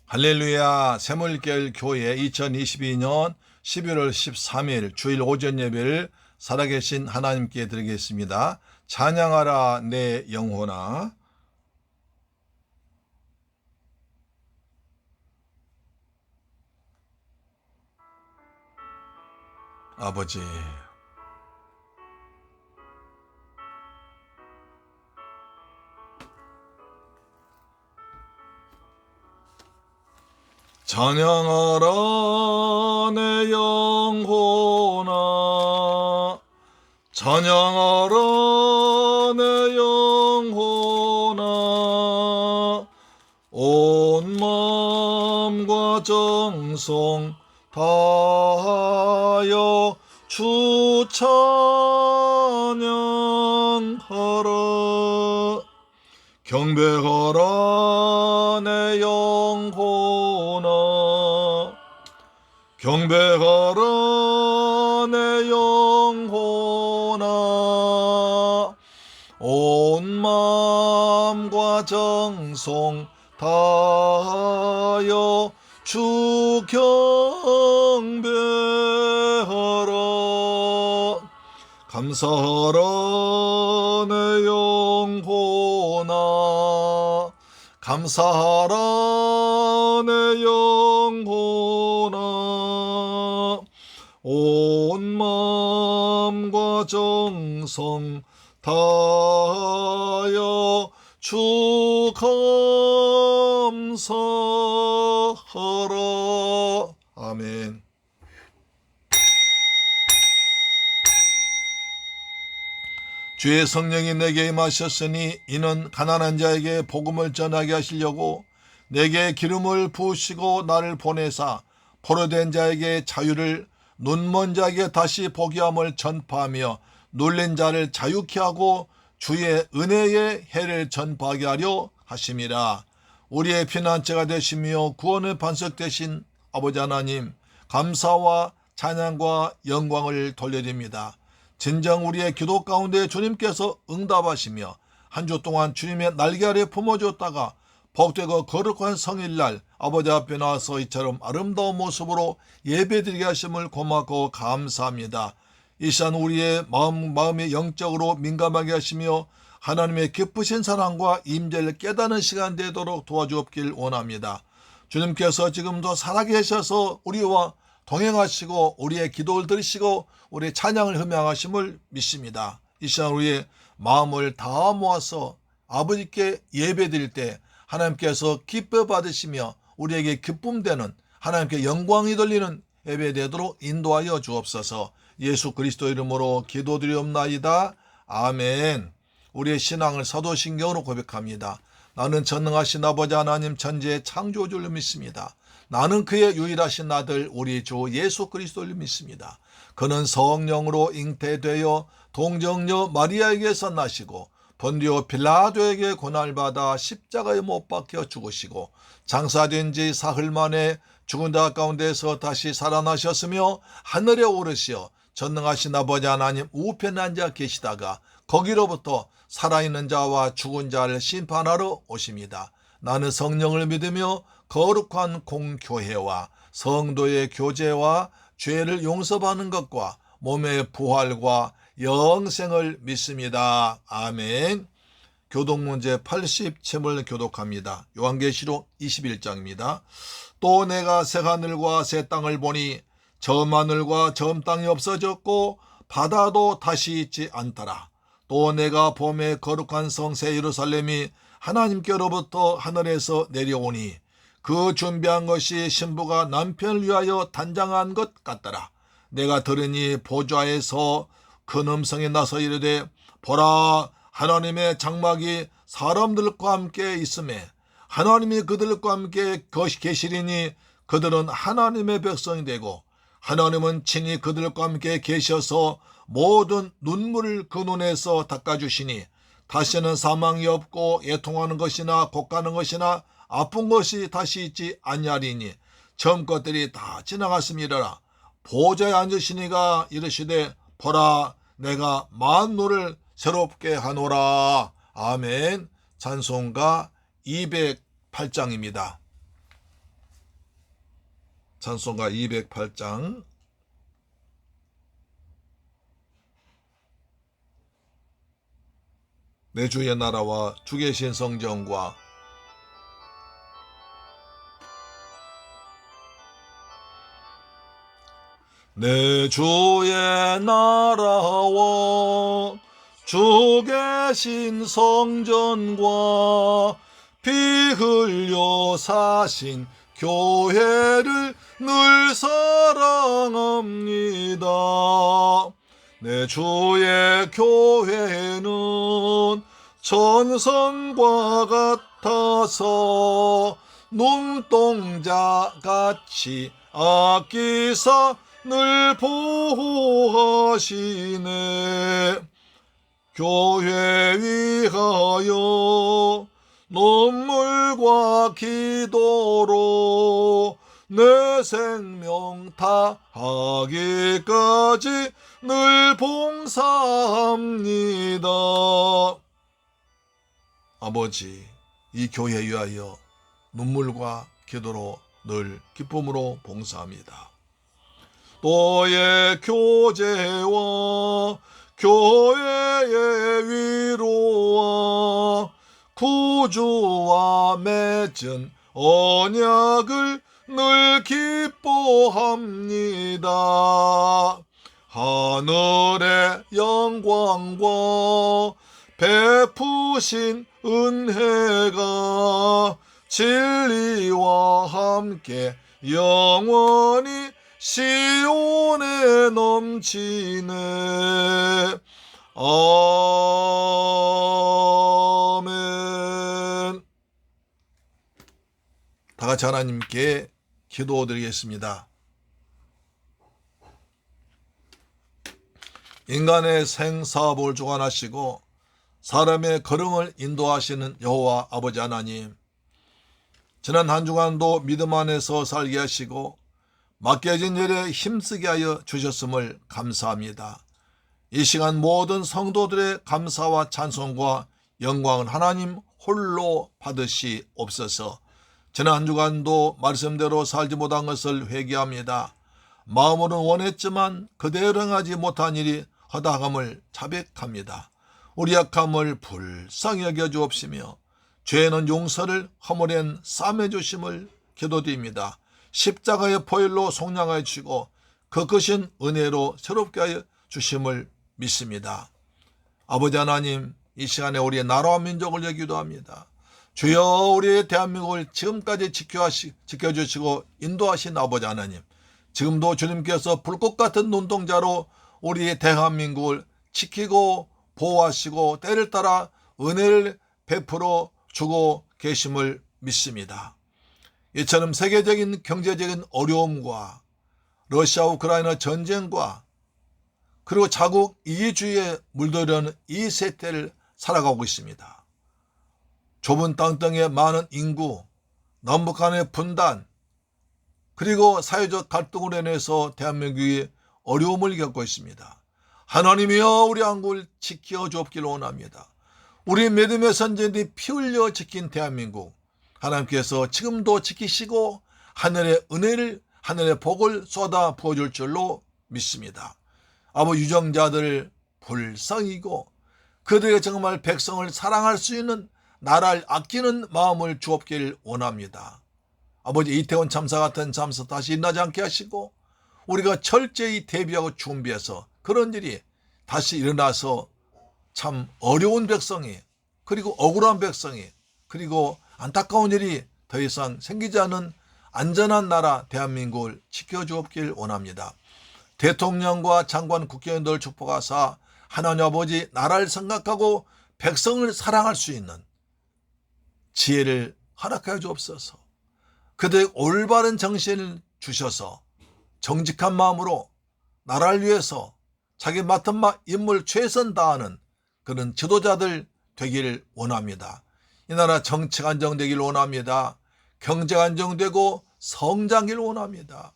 할렐루야. 새물결 교회 2022년 11월 13일 주일 오전 예배를 살아계신 하나님께 드리겠습니다. 찬양하라 내 영혼아. 아버지, 찬양하라 내 영혼아, 찬양하라 내 영혼아, 온 마음과 정성 다하여 주 찬양하라. 경배하라 내 영혼아, 경배하라 내 영혼아, 온 마음과 정성 다하여 주 경배하라. 감사하라 내 영혼아, 감사하라 내 영혼아, 온 마음과 정성 다하여 주 감사하라. 아멘. 주의 성령이 내게 임하셨으니 이는 가난한 자에게 복음을 전하게 하시려고 내게 기름을 부으시고 나를 보내사 포로된 자에게 자유를, 눈먼 자에게 다시 보게 함을 전파하며 눌린 자를 자유케 하고 주의 은혜의 해를 전파하게 하려 하심이라. 우리의 피난처가 되시며 구원의 반석 되신 아버지 하나님, 감사와 찬양과 영광을 돌려드립니다. 진정 우리의 기도 가운데 주님께서 응답하시며 한 주 동안 주님의 날개 아래 품어줬다가 복되고 거룩한 성일날 아버지 앞에 나와서 이처럼 아름다운 모습으로 예배드리게 하심을 고맙고 감사합니다. 이 시간 우리의 마음이 영적으로 민감하게 하시며 하나님의 기쁘신 사랑과 임재를 깨닫는 시간 되도록 도와주옵길 원합니다. 주님께서 지금도 살아계셔서 우리와 동행하시고 우리의 기도를 들으시고 우리의 찬양을 흠양하심을 믿습니다. 이 시간 우리의 마음을 다 모아서 아버지께 예배드릴 때 하나님께서 기뻐 받으시며 우리에게 기쁨 되는, 하나님께 영광이 돌리는 예배 되도록 인도하여 주옵소서. 예수 그리스도 이름으로 기도드리옵나이다. 아멘. 우리의 신앙을 사도신경으로 고백합니다. 나는 전능하신 아버지 하나님 천지의 창조주를 믿습니다. 나는 그의 유일하신 아들 우리 주 예수 그리스도를 믿습니다. 그는 성령으로 잉태되어 동정녀 마리아에게서 나시고 본디오 빌라도에게 고난받아 십자가에 못 박혀 죽으시고 장사된 지 사흘 만에 죽은 자 가운데서 다시 살아나셨으며 하늘에 오르시어 전능하신 아버지 하나님 우편에 앉아 계시다가 거기로부터 살아있는 자와 죽은 자를 심판하러 오십니다. 나는 성령을 믿으며 거룩한 공교회와 성도의 교제와 죄를 용서받는 것과 몸의 부활과 영생을 믿습니다. 아멘. 교독문제 80첨을 교독합니다. 요한계시록 21장입니다. 또 내가 새 하늘과 새 땅을 보니 저 하늘과 저 땅이 없어졌고 바다도 다시 있지 않더라. 또 내가 봄에 거룩한 성 새 예루살렘이 하나님께로부터 하늘에서 내려오니 그 준비한 것이 신부가 남편을 위하여 단장한 것 같더라. 내가 들으니 보좌에서 큰 음성이 나서 이르되 보라, 하나님의 장막이 사람들과 함께 있음에 하나님이 그들과 함께 계시리니 그들은 하나님의 백성이 되고 하나님은 친히 그들과 함께 계셔서 모든 눈물을 그 눈에서 닦아주시니 다시는 사망이 없고 애통하는 것이나 곡가는 것이나 아픈 것이 다시 있지 아니하리니 전 것들이 다 지나갔음이라. 보좌에 앉으시니가 이르시되 보라, 내가 만물을 새롭게 하노라. 아멘. 찬송가 208장입니다. 찬송가 208장. 내 주의 나라와 주 계신 성전과 내 주의 나라와 주 계신 성전과 피 흘려 사신 교회를 늘 사랑합니다. 내 주의 교회는 천성과 같아서 눈동자같이 아끼사 늘 보호하시네. 교회 위하여 눈물과 기도로 내 생명 다하기까지 늘 봉사합니다. 아버지, 이 교회 위하여 눈물과 기도로 늘 기쁨으로 봉사합니다. 너의 교제와 교회의 위로와 구주와 맺은 언약을 늘 기뻐합니다. 하늘의 영광과 베푸신 은혜가 진리와 함께 영원히 시온에 넘치네. 아멘. 다 같이 하나님께 기도드리겠습니다. 인간의 생사업을 주관하시고 사람의 걸음을 인도하시는 여호와 아버지 하나님, 지난 한 주간도 믿음 안에서 살게 하시고 맡겨진 일에 힘쓰게 하여 주셨음을 감사합니다. 이 시간 모든 성도들의 감사와 찬송과 영광은 하나님 홀로 받으시옵소서. 지난 한 주간도 말씀대로 살지 못한 것을 회개합니다. 마음으로는 원했지만 그대로 행하지 못한 일이 허다함을 자백합니다. 우리 약함을 불쌍히 여겨 주옵시며 죄는 용서를 허물엔 싸매 주심을 기도드립니다. 십자가의 보혈로 속량하여 주시고 그 크신 은혜로 새롭게 하여 주심을 믿습니다. 아버지 하나님, 이 시간에 우리의 나라와 민족을 여기도 합니다. 주여, 우리의 대한민국을 지금까지 지켜주시고 인도하신 아버지 하나님, 지금도 주님께서 불꽃 같은 눈동자로 우리의 대한민국을 지키고 보호하시고 때를 따라 은혜를 베풀어 주고 계심을 믿습니다. 이처럼 세계적인 경제적인 어려움과 러시아 우크라이나 전쟁과 그리고 자국 이기주의에 물들려는 이 세태를 살아가고 있습니다. 좁은 땅덩이에 많은 인구, 남북 간의 분단, 그리고 사회적 갈등으로 인해서 대한민국이 어려움을 겪고 있습니다. 하나님이여, 우리 한국을 지켜 주옵기를 원합니다. 우리 믿음의 선진들이 피 흘려 지킨 대한민국, 하나님께서 지금도 지키시고 하늘의 은혜를, 하늘의 복을 쏟아 부어줄 줄로 믿습니다. 아버지, 유정자들 불쌍히고 그들에게 정말 백성을 사랑할 수 있는, 나라를 아끼는 마음을 주옵기를 원합니다. 아버지, 이태원 참사 같은 참사 다시 일어나지 않게 하시고 우리가 철저히 대비하고 준비해서 그런 일이 다시 일어나서 참 어려운 백성이, 그리고 억울한 백성이, 그리고 안타까운 일이 더 이상 생기지 않은 안전한 나라 대한민국을 지켜주옵길 원합니다. 대통령과 장관, 국회의원들 축복하사 하나님 아버지, 나라를 생각하고 백성을 사랑할 수 있는 지혜를 허락하여 주옵소서. 그들의 올바른 정신을 주셔서 정직한 마음으로 나라를 위해서 자기 맡은 임무를 최선 다하는 그런 지도자들 되기를 원합니다. 이 나라 정치가 안정되기를 원합니다. 경제가 안정되고 성장기를 원합니다.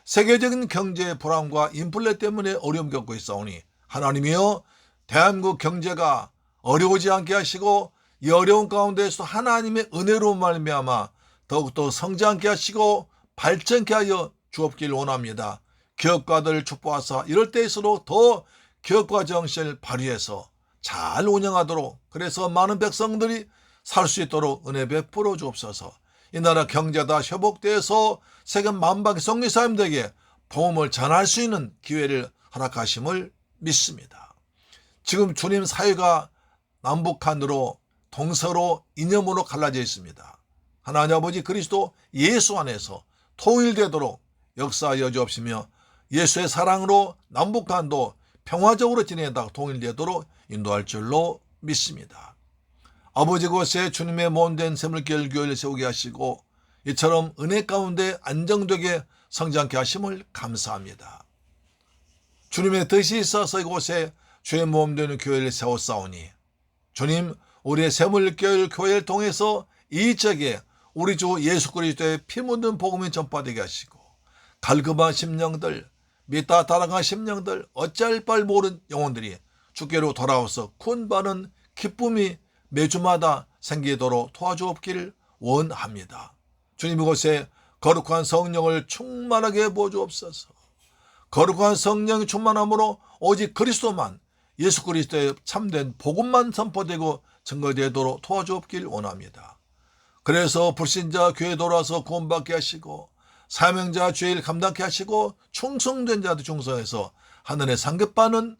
세계적인 경제의 불안과 인플레 때문에 어려움 겪고 있사오니 하나님이여, 대한민국 경제가 어려우지 않게 하시고 이 어려운 가운데에서 하나님의 은혜로 말미암아 더욱더 성장케 하시고 발전케 하여 주옵길 원합니다. 기업가들 축복하사 이럴 때일수록 더 기업가 정신을 발휘해서 잘 운영하도록, 그래서 많은 백성들이 살 수 있도록 은혜 베풀어 주옵소서. 이 나라 경제가 회복되어서 세계 만방의 선교사님들에게 복음을 전할 수 있는 기회를 허락하심을 믿습니다. 지금 주님 사회가 남북한으로 동서로 이념으로 갈라져 있습니다. 하나님 아버지 그리스도 예수 안에서 통일되도록 역사하여 주옵시며 예수의 사랑으로 남북한도 평화적으로 지내다 통일되도록 인도할 줄로 믿습니다. 아버지 곳에 주님의 몸된 샘물길 교회를 세우게 하시고 이처럼 은혜 가운데 안정되게 성장케 하심을 감사합니다. 주님의 뜻이 있어서 이곳에 주의 몸되는 교회를 세웠사오니 주님 우리의 샘물길 교회를 통해서 이 지역에 우리 주 예수 그리스도의 피 묻은 복음이 전파되게 하시고 갈급한 심령들, 믿다 따라간 심령들, 어찌할 바를 모르는 영혼들이 주께로 돌아와서 군받은 기쁨이 매주마다 생기도록 도와주옵기를 원합니다. 주님 이곳에 거룩한 성령을 충만하게 부어주옵소서. 거룩한 성령이 충만함으로 오직 그리스도만, 예수 그리스도의 참된 복음만 선포되고 증거되도록 도와주옵기를 원합니다. 그래서 불신자 교회 돌아와서 구원받게 하시고 사명자 죄를 감당케 하시고 충성된 자들 중성에서 하늘의 상급받는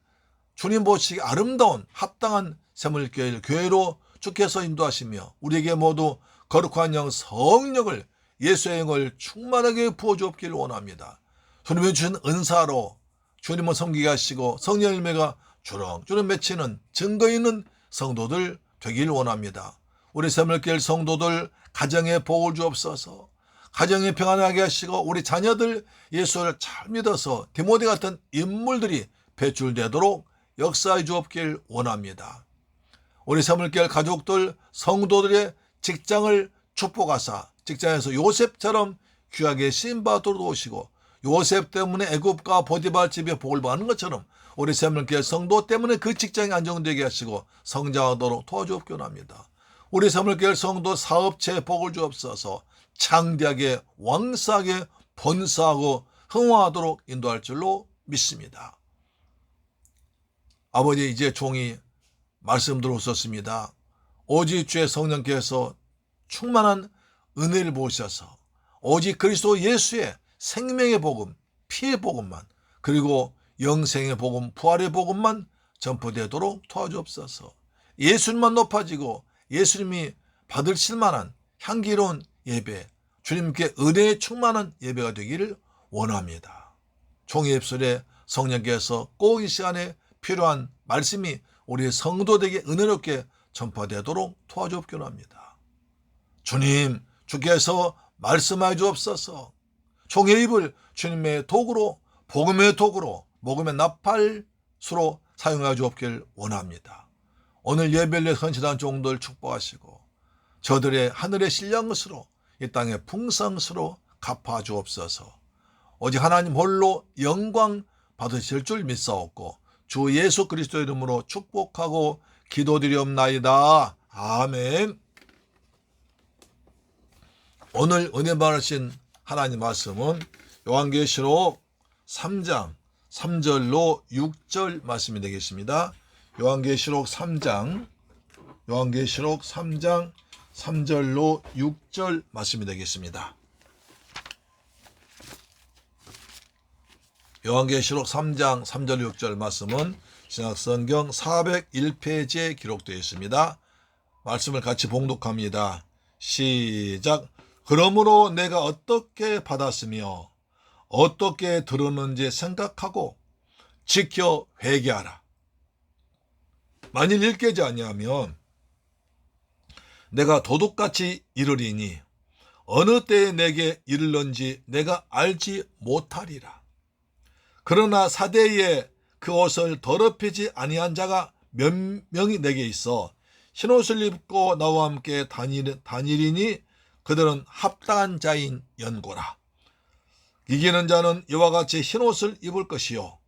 주님 보시기 아름다운 합당한 샘물길 교회로 주께서 인도하시며 우리에게 모두 거룩한 영 성령을, 예수의 영을 충만하게 부어주옵기를 원합니다. 주님이 주신 은사로 주님을 섬기게 하시고 성령 열매가 주렁주렁 맺히는 증거 있는 성도들 되길 원합니다. 우리 샘물길 성도들 가정에 복을 주옵소서. 가정에 평안하게 하시고 우리 자녀들 예수를 잘 믿어서 디모데 같은 인물들이 배출되도록 역사해 주옵길 원합니다. 우리 샘물길 가족들 성도들의 직장을 축복하사 직장에서 요셉처럼 귀하게 쓰임받도록 오시고 요셉 때문에 애굽과 보디발 집에 복을 받는 것처럼 우리 샘물길 성도 때문에 그 직장이 안정되게 하시고 성장하도록 도와주옵기 원합니다. 우리 샘물길 성도 사업체에 복을 주옵소서. 창대하게 왕성하게 번성하고 흥황하도록 인도할 줄로 믿습니다. 아버지 이제 종이 말씀 들어오셨습니다. 오직 주의 성령께서 충만한 은혜를 부으셔서 오직 그리스도 예수의 생명의 복음, 피의 복음만, 그리고 영생의 복음, 부활의 복음만 전포되도록 도와주옵소서. 예수님만 높아지고 예수님이 받으실 만한 향기로운 예배, 주님께 은혜에 충만한 예배가 되기를 원합니다. 종의 입술에 성령께서 꼭 이 시간에 필요한 말씀이 우리 성도들에게 은혜롭게 전파되도록 도와주옵기 원합니다. 주님, 주께서 말씀하여 주옵소서. 종의 입을 주님의 도구로, 복음의 도구로, 복음의 나팔수로 사용하여 주옵기를 원합니다. 오늘 예배를 헌신한 종들 축복하시고 저들의 하늘의 신령 것으로 이 땅의 풍성수로 갚아 주옵소서. 오직 하나님 홀로 영광 받으실 줄 믿사옵고 주 예수 그리스도 이름으로 축복하고 기도드리옵나이다. 아멘. 오늘 은혜 받으신 하나님 말씀은 요한계시록 3장 3절로 6절 말씀이 되겠습니다. 요한계시록 3장 3절로 6절 말씀이 되겠습니다. 요한계시록 3장 3절 6절 말씀은 신약성경 401페이지에 기록되어 있습니다. 말씀을 같이 봉독합니다. 시작. 그러므로 내가 어떻게 받았으며 어떻게 들었는지 생각하고 지켜 회개하라. 만일 읽지 아니하면 내가 도둑같이 이르리니 어느 때에 내게 이르는지 내가 알지 못하리라. 그러나 사대에 그 옷을 더럽히지 아니한 자가 몇 명이 내게 있어 흰옷을 입고 나와 함께 다니리니 그들은 합당한 자인 연고라. 이기는 자는 이와 같이 흰옷을 입을 것이요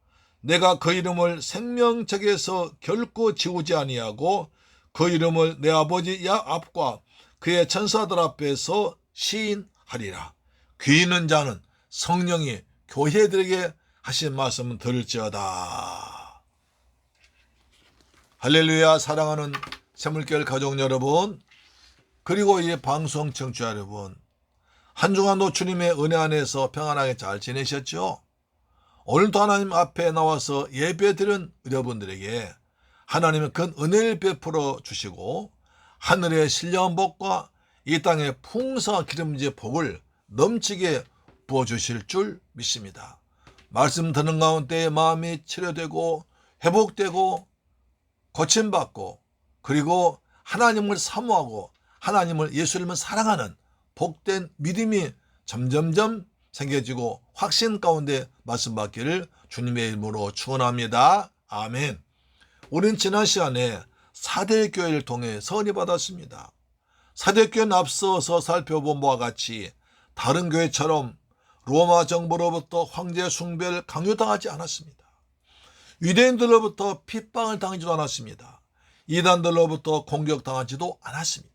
내가 그 이름을 생명책에서 결코 지우지 아니하고 그 이름을 내 아버지 야 앞과 그의 천사들 앞에서 시인하리라. 귀 있는 자는 성령이 교회들에게 하신 말씀은 들을지어다. 할렐루야. 사랑하는 새물교회 가족 여러분, 그리고 이 방송 청취자 여러분, 한 주간도 주님의 은혜 안에서 평안하게 잘 지내셨죠? 오늘도 하나님 앞에 나와서 예배드린 여러분들에게 하나님의 큰 은혜를 베풀어 주시고 하늘의 신령한 복과 이 땅의 풍성한 기름진 복을 넘치게 부어주실 줄 믿습니다. 말씀 듣는 가운데 마음이 치료되고 회복되고 고침받고 그리고 하나님을 사모하고 하나님을 예수님을 사랑하는 복된 믿음이 점점점 생겨지고 확신 가운데 말씀받기를 주님의 이름으로 축원합니다. 아멘. 우리는 지난 시간에 사대교회를 통해 선이 받았습니다. 사대교회는 앞서서 살펴본 바와 같이 다른 교회처럼 로마 정부로부터 황제 숭배를 강요당하지 않았습니다. 유대인들로부터 핍박을 당하지도 않았습니다. 이단들로부터 공격당하지도 않았습니다.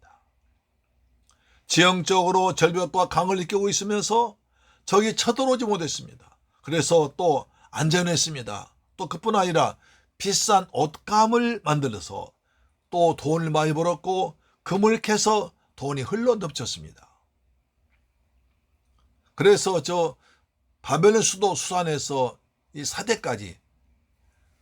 지형적으로 절벽과 강을 느끼고 있으면서 적이 쳐들어오지 못했습니다. 그래서 또 안전했습니다. 또 그뿐 아니라 비싼 옷감을 만들어서 또 돈을 많이 벌었고 금을 캐서 돈이 흘러 넘쳤습니다. 그래서 저 바벨론 수도 수산에서 이 사대까지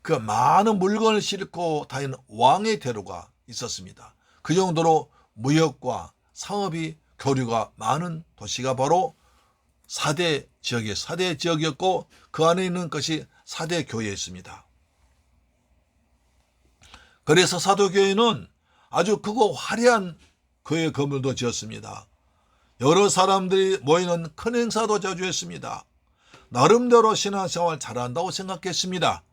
그 많은 물건을 싣고 다니는 왕의 대로가 있었습니다. 그 정도로 무역과 상업이 교류가 많은 도시가 바로 사대 지역이었고 그 안에 있는 것이 사대 교회였습니다. 그래서 사도교회는 아주 크고 화려한 교회 건물도 지었습니다. 여러 사람들이 모이는 큰 행사도 자주 했습니다. 나름대로 신앙생활 잘한다고 생각했습니다.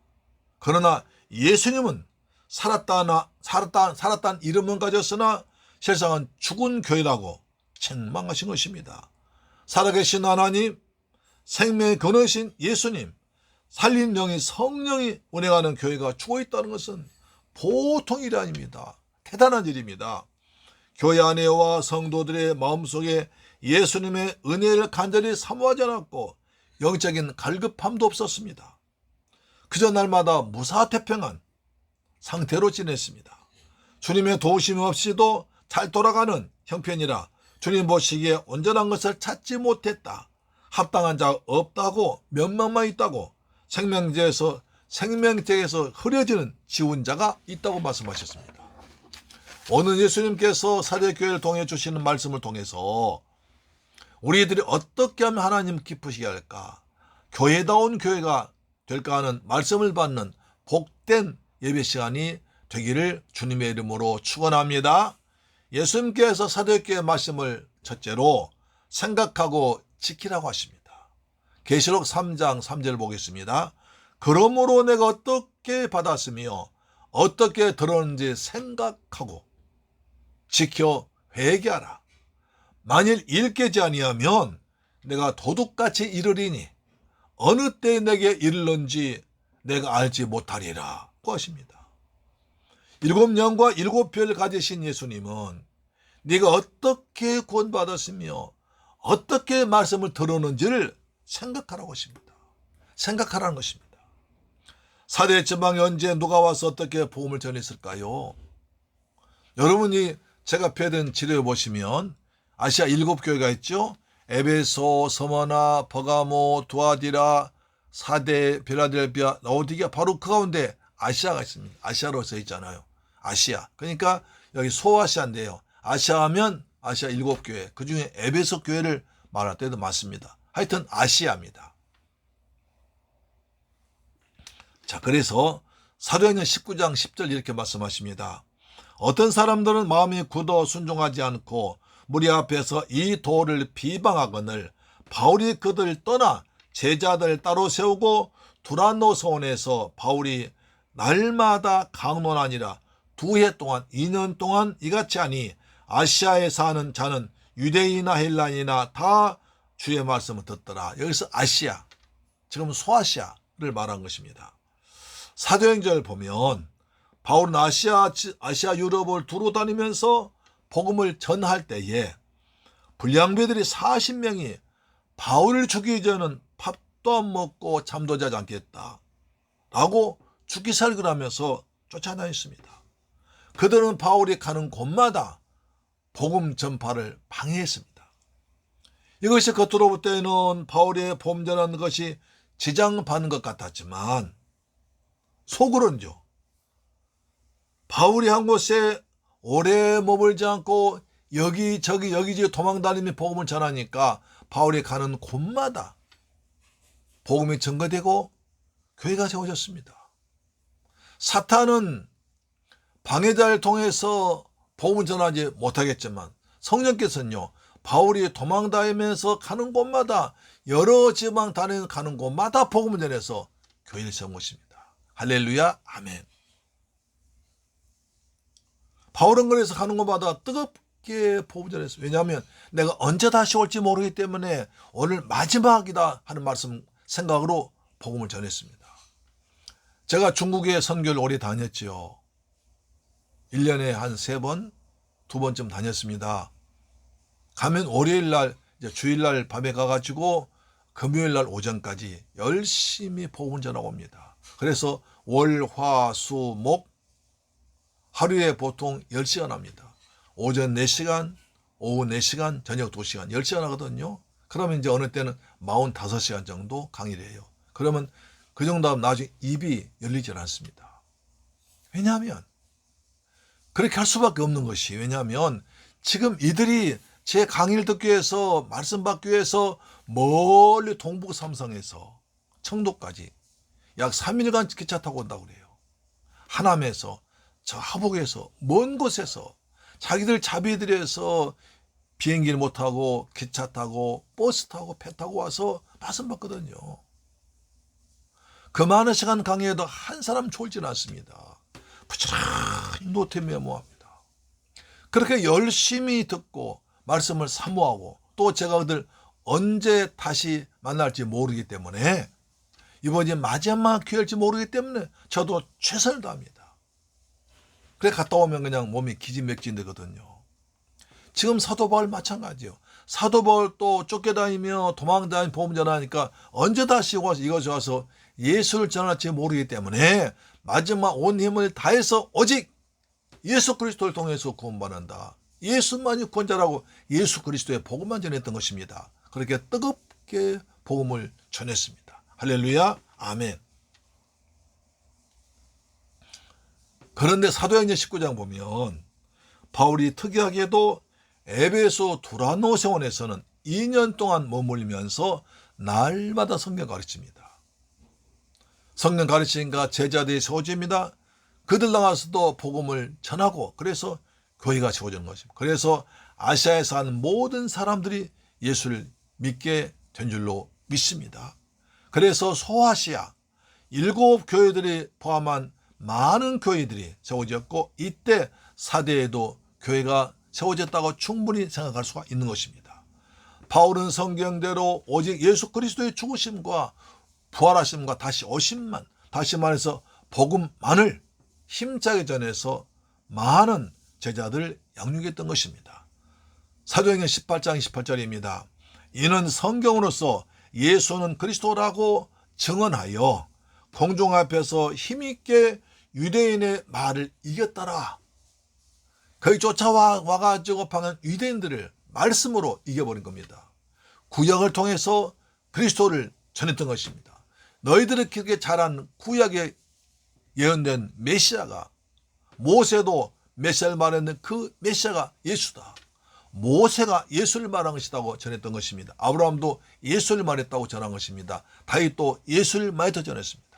그러나 예수님은 살았다는 이름은 가졌으나 세상은 죽은 교회라고 책망하신 것입니다. 살아계신 하나님, 생명의 근원이신 예수님, 살린 영이 성령이 운행하는 교회가 죽어있다는 것은 보통 일이 아닙니다. 대단한 일입니다. 교회 안에와 성도들의 마음속에 예수님의 은혜를 간절히 사모하지 않았고 영적인 갈급함도 없었습니다. 그저 날마다 무사태평한 상태로 지냈습니다. 주님의 도우심 없이도 잘 돌아가는 형편이라 주님 보시기에 온전한 것을 찾지 못했다. 합당한 자 없다고 면망만 있다고 생명체에서 흐려지는 지운자가 있다고 말씀하셨습니다. 오늘 예수님께서 사대교회를 통해 주시는 말씀을 통해서 우리들이 어떻게 하면 하나님 기쁘시게 할까, 교회다운 교회가 될까 하는 말씀을 받는 복된 예배 시간이 되기를 주님의 이름으로 축원합니다. 예수님께서 사도교회의 말씀을 첫째로 생각하고 지키라고 하십니다. 계시록 3장 3절 보겠습니다. 그러므로 내가 어떻게 받았으며 어떻게 들었는지 생각하고 지켜 회개하라. 만일 일깨지 아니하면 내가 도둑같이 이르리니 어느 때에 내게 이르는지 내가 알지 못하리라 고 하십니다. 7영과 7별을 가지신 예수님은 네가 어떻게 구원받았으며 어떻게 말씀을 들었는지를 생각하라고 하십니다. 생각하라는 것입니다. 사대 지방에 언제 누가 와서 어떻게 복음을 전했을까요? 여러분이 제가 펴든 지도에 보시면 아시아 7교회가 있죠. 에베소, 서머나, 버가모, 두아디라, 사대, 빌라델피아, 라오디게아, 바로 그 가운데 아시아가 있습니다. 아시아로 써 있잖아요. 아시아. 그러니까 여기 소아시아인데요. 아시아 하면 아시아 7교회, 그 중에 에베소 교회를 말할 때도 많습니다. 하여튼 아시아입니다. 자, 그래서 사도행전 19장 10절 이렇게 말씀하십니다. 어떤 사람들은 마음이 굳어 순종하지 않고 무리 앞에서 이 도를 비방하거늘 바울이 그들을 떠나 제자들 따로 세우고 두란노 서원에서 바울이 날마다 강론하니라. 2해 동안 2년 동안 이같이 하니 아시아에 사는 자는 유대인이나 헬라인이나 다 주의 말씀을 듣더라. 여기서 아시아, 지금 소아시아를 말한 것입니다. 사도행전을 보면 바울은 아시아 유럽을 두루 다니면서 복음을 전할 때에 불량배들이 40명이 바울을 죽이기 전에는 밥도 안 먹고 잠도 자지 않겠다 라고 죽기 살기를 하면서 쫓아다녔습니다. 그들은 바울이 가는 곳마다 복음 전파를 방해했습니다. 이것이 겉으로 볼 때는 바울의 복음 전하는 것이 지장받는 것 같았지만 속으로는요, 바울이 한 곳에 오래 머물지 않고 여기저기 도망다니며 복음을 전하니까 바울이 가는 곳마다 복음이 증거되고 교회가 세워졌습니다. 사탄은 방해자를 통해서 복음을 전하지 못하겠지만 성령께서는요, 바울이 도망다니면서 가는 곳마다 여러 지방 다니면서 가는 곳마다 복음을 전해서 교회를 세운 것입니다. 할렐루야, 아멘. 바울은 그래서 가는 곳마다 뜨겁게 복음을 전했어요. 왜냐하면 내가 언제 다시 올지 모르기 때문에 오늘 마지막이다 하는 말씀 생각으로 복음을 전했습니다. 제가 중국에 선교를 오래 다녔지요. 1년에 한 3번, 2번쯤 다녔습니다. 가면 월요일날, 주일날 밤에 가가지고 금요일날 오전까지 열심히 복음을 전하고 옵니다. 그래서 월, 화, 수, 목 하루에 보통 10시간 합니다. 오전 4시간, 오후 4시간, 저녁 2시간, 10시간 하거든요. 그러면 이제 어느 때는 45시간 정도 강의를 해요. 그러면 그 정도 하면 나중에 입이 열리질 않습니다. 왜냐하면 그렇게 할 수밖에 없는 것이, 왜냐하면 지금 이들이 제 강의를 듣기 위해서, 말씀 받기 위해서 멀리 동북 삼성에서 청도까지 약 3일간 기차 타고 온다고 그래요. 하남에서, 저 하북에서, 먼 곳에서 자기들 자비들여서 비행기를 못 타고 기차 타고 버스 타고 배 타고 와서 말씀 받거든요. 그 많은 시간 강의에도 한 사람 졸지는 않습니다. 부지런히 노트 메모합니다. 그렇게 열심히 듣고 말씀을 사모하고, 또 제가 그들 언제 다시 만날지 모르기 때문에, 이번이 마지막 기회일지 모르기 때문에 저도 최선을 다합니다. 그래 갔다 오면 그냥 몸이 기진맥진되거든요. 지금 사도 바울 마찬가지요. 사도 바울 또 쫓겨다니며 도망다니며 복음 전하니까 언제 다시 와서 이것이 와서 예수를 전할지 모르기 때문에 마지막 온 힘을 다해서 오직 예수 그리스도를 통해서 구원받는다. 예수만이 구원자라고 예수 그리스도의 복음만 전했던 것입니다. 그렇게 뜨겁게 복음을 전했습니다. 할렐루야, 아멘. 그런데 사도행전 19장 보면 바울이 특이하게도 에베소 두란노 세원에서는 2년 동안 머물면서 날마다 성경 가르칩니다. 성경 가르치니까 제자들이 세워집니다. 그들 나가서도 복음을 전하고, 그래서 교회가 세워지는 것입니다. 그래서 아시아에 사는 모든 사람들이 예수를 믿게 된 줄로 믿습니다. 그래서 소아시아 7교회들이 포함한 많은 교회들이 세워졌고, 이때 사대에도 교회가 세워졌다고 충분히 생각할 수가 있는 것입니다. 바울은 성경대로 오직 예수 그리스도의 죽으심과 부활하심과 다시 오심만, 다시 말해서 복음만을 힘차게 전해서 많은 제자들을 양육했던 것입니다. 사도행전 18장 28절입니다. 이는 성경으로서 예수는 그리스도라고 증언하여 공중 앞에서 힘있게 유대인의 말을 이겼더라. 거기 쫓아와가지고 방한 유대인들을 말씀으로 이겨버린 겁니다. 구약을 통해서 그리스도를 전했던 것입니다. 너희들이 그렇게 잘한 구약에 예언된 메시아가, 모세도 메시아를 말했는 그 메시아가 예수다. 모세가 예수를 말한 것이라고 전했던 것입니다. 아브라함도 예수를 말했다고 전한 것입니다. 다윗도 예수를 말했다고 전했습니다.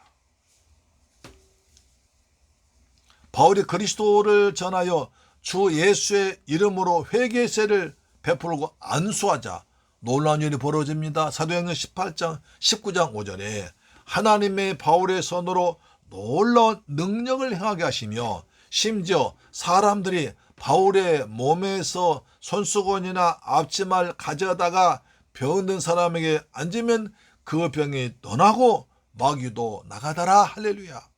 바울이 그리스도를 전하여 주 예수의 이름으로 회개세를 베풀고 안수하자 놀라운 일이 벌어집니다. 사도행전 18장 19장 5절에 하나님의 바울의 손으로 놀라운 능력을 행하게 하시며, 심지어 사람들이 바울의 몸에서 손수건이나 앞치마를 가져다가 병든 사람에게 앉으면 그 병이 떠나고 마귀도 나가더라. 할렐루야.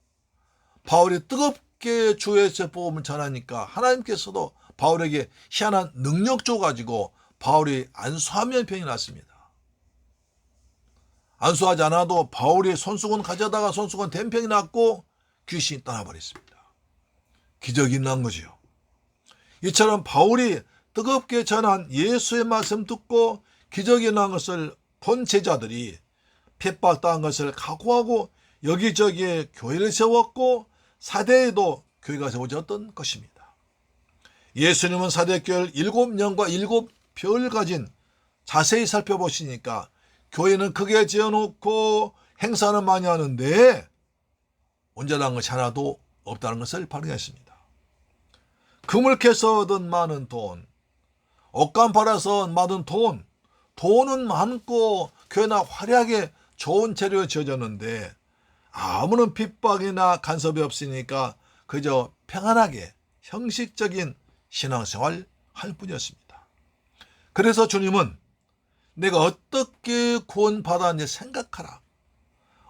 바울이 뜨겁게 주 예수의 복음을 전하니까 하나님께서도 바울에게 희한한 능력 줘가지고 바울이 안수하면 병이 났습니다. 안수하지 않아도 바울이 손수건 가져다가 손수건 댐병이 났고 귀신이 떠나버렸습니다. 기적이 난 거지요. 이처럼 바울이 뜨겁게 전한 예수의 말씀 듣고 기적이 난 것을 본 제자들이 핍박당한 것을 각오하고 여기저기에 교회를 세웠고 사대에도 교회가 세워졌던 것입니다. 예수님은 사대교회를 7년과 7별 가진 자세히 살펴보시니까 교회는 크게 지어놓고 행사는 많이 하는데 온전한 것이 하나도 없다는 것을 발견했습니다. 금을 캐서 얻은 많은 돈, 옷감 팔아서 받은 돈, 돈은 많고 교회나 화려하게 좋은 재료에 지어졌는데 아무런 핍박이나 간섭이 없으니까 그저 평안하게 형식적인 신앙생활 할 뿐이었습니다. 그래서 주님은 내가 어떻게 구원받았는지 생각하라.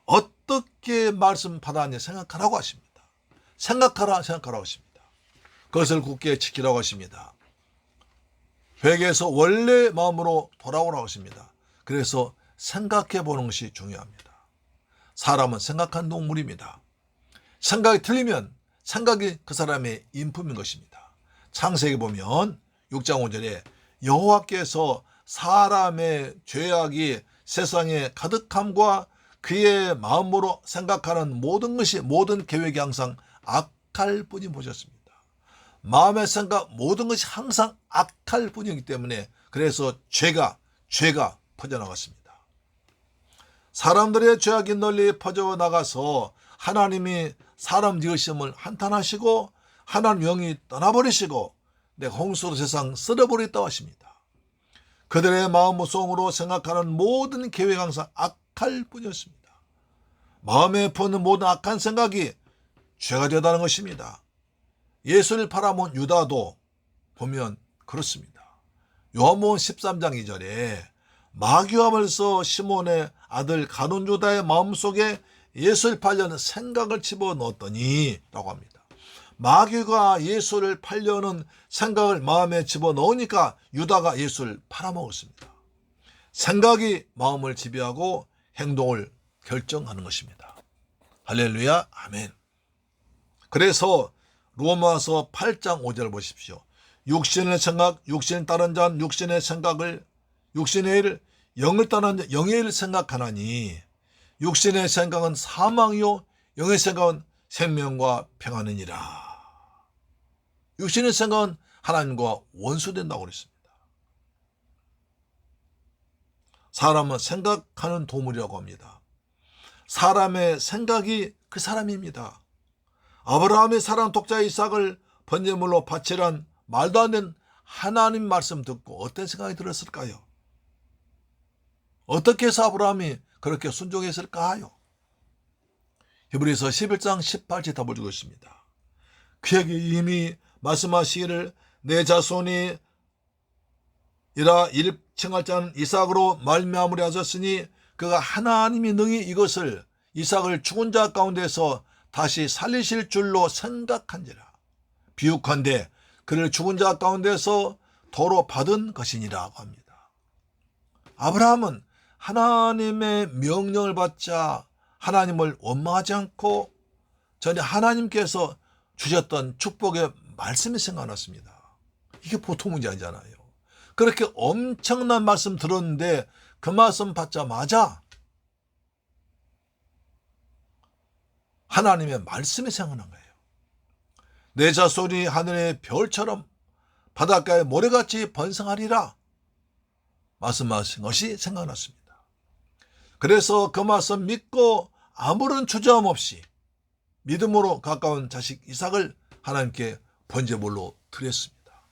어떻게 말씀 받았는지 생각하라고 하십니다. 생각하라고 하십니다. 그것을 굳게 지키라고 하십니다. 회개해서 원래 마음으로 돌아오라고 하십니다. 그래서 생각해 보는 것이 중요합니다. 사람은 생각한 동물입니다. 생각이 틀리면 생각이 그 사람의 인품인 것입니다. 창세기 보면 6장 5절에 여호와께서 사람의 죄악이 세상에 가득함과 그의 마음으로 생각하는 모든 것이 모든 계획이 항상 악할 뿐이 보셨습니다. 마음의 생각 모든 것이 항상 악할 뿐이기 때문에 그래서 죄가 퍼져나갔습니다. 사람들의 죄악이 널리 퍼져나가서 하나님이 사람 지으심을 한탄하시고 하나님 영이 떠나버리시고 내가 홍수로 세상 쓸어버렸다고 하십니다. 그들의 마음속으로 생각하는 모든 계획이 항상 악할 뿐이었습니다. 마음에 품는 모든 악한 생각이 죄가 되다는 것입니다. 예수를 팔아먹은 유다도 보면 그렇습니다. 요한복음 13장 2절에 마귀함으로써 시몬의 아들 가룟 유다의 마음속에 예수를 팔려는 생각을 집어넣었더니 라고 합니다. 마귀가 예수를 팔려는 생각을 마음에 집어넣으니까 유다가 예수를 팔아먹었습니다. 생각이 마음을 지배하고 행동을 결정하는 것입니다. 할렐루야, 아멘. 그래서 로마서 8장 5절 보십시오. 육신의 생각, 육신을 따른 자는 육신의 생각을, 육신의 일을, 영을 따른 자 영의 일을 생각하나니 육신의 생각은 사망이요 영의 생각은 생명과 평안이니라. 육신의 생각은 하나님과 원수된다고 그랬습니다. 사람은 생각하는 동물이라고 합니다. 사람의 생각이 그 사람입니다. 아브라함의 사랑 독자 이삭을 번제물로 바치란 말도 안 되는 하나님 말씀 듣고 어떤 생각이 들었을까요? 어떻게 해서 아브라함이 그렇게 순종했을까요? 히브리서 11장 18절 답을 주고 있습니다. 그에게 이미 말씀하시기를 내 자손이 이라 일칭할 자는 이삭으로 말미암으려 하셨으니 그가 하나님이 능히 이것을 이삭을 죽은 자 가운데서 다시 살리실 줄로 생각한지라. 비유컨대 그를 죽은 자 가운데서 도로 받은 것이니라고 합니다. 아브라함은 하나님의 명령을 받자 하나님을 원망하지 않고 전에 하나님께서 주셨던 축복의 말씀이 생각났습니다. 이게 보통 문제 아니잖아요. 그렇게 엄청난 말씀 들었는데 그 말씀 받자마자 하나님의 말씀이 생각난 거예요. 내 자손이 하늘의 별처럼 바닷가의 모래같이 번성하리라 말씀하신 것이 생각났습니다. 그래서 그 말씀 믿고 아무런 주저함 없이 믿음으로 가까운 자식 이삭을 하나님께 번제물로 드렸습니다.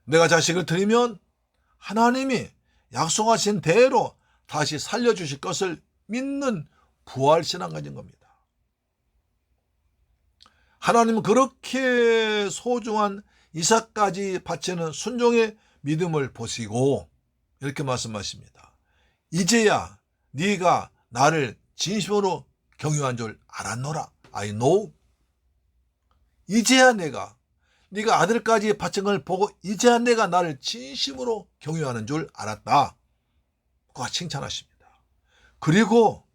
내가 자식을 드리면 하나님이 약속하신 대로 다시 살려주실 것을 믿는 부활신앙 가진 겁니다. 하나님은 그렇게 소중한 이삭까지 바치는 순종의 믿음을 보시고 이렇게 말씀하십니다. 이제야 네가 나를 진심으로 경유한 줄 알았노라. I know. 이제야 네가 아들까지 바친 걸 보고 이제야 내가 나를 진심으로 경유하는 줄 알았다. 그가 칭찬하십니다. 그리고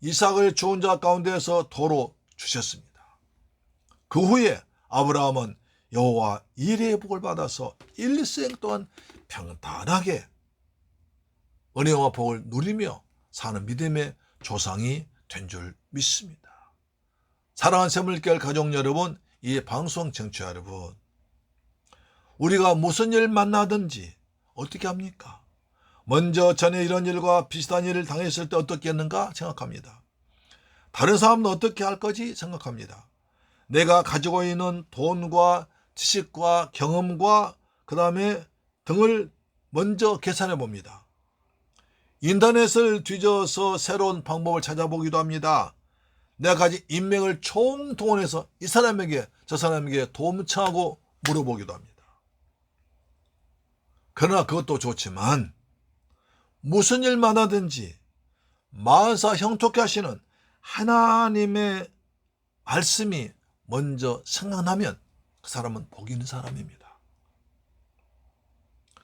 이삭을 죽은 자 가운데에서 도로 주셨습니다. 그 후에 아브라함은 여호와 이레의 복을 받아서 일생 동안 평탄하게 은혜와 복을 누리며 사는 믿음의 조상이 된 줄 믿습니다. 사랑하는 새물결 가족 여러분, 이 방송 청취자 여러분, 우리가 무슨 일 만나든지 어떻게 합니까? 먼저 전에 이런 일과 비슷한 일을 당했을 때 어떻게 했는가 생각합니다. 다른 사람은 어떻게 할 거지 생각합니다. 내가 가지고 있는 돈과 지식과 경험과 그 다음에 등을 먼저 계산해 봅니다. 인터넷을 뒤져서 새로운 방법을 찾아보기도 합니다. 내가 가진 인맥을 총동원해서 이 사람에게 저 사람에게 도움 청하고 물어보기도 합니다. 그러나 그것도 좋지만 무슨 일만 하든지 만사 형통케 하시는 하나님의 말씀이 먼저 생각나면 그 사람은 복 있는 사람입니다.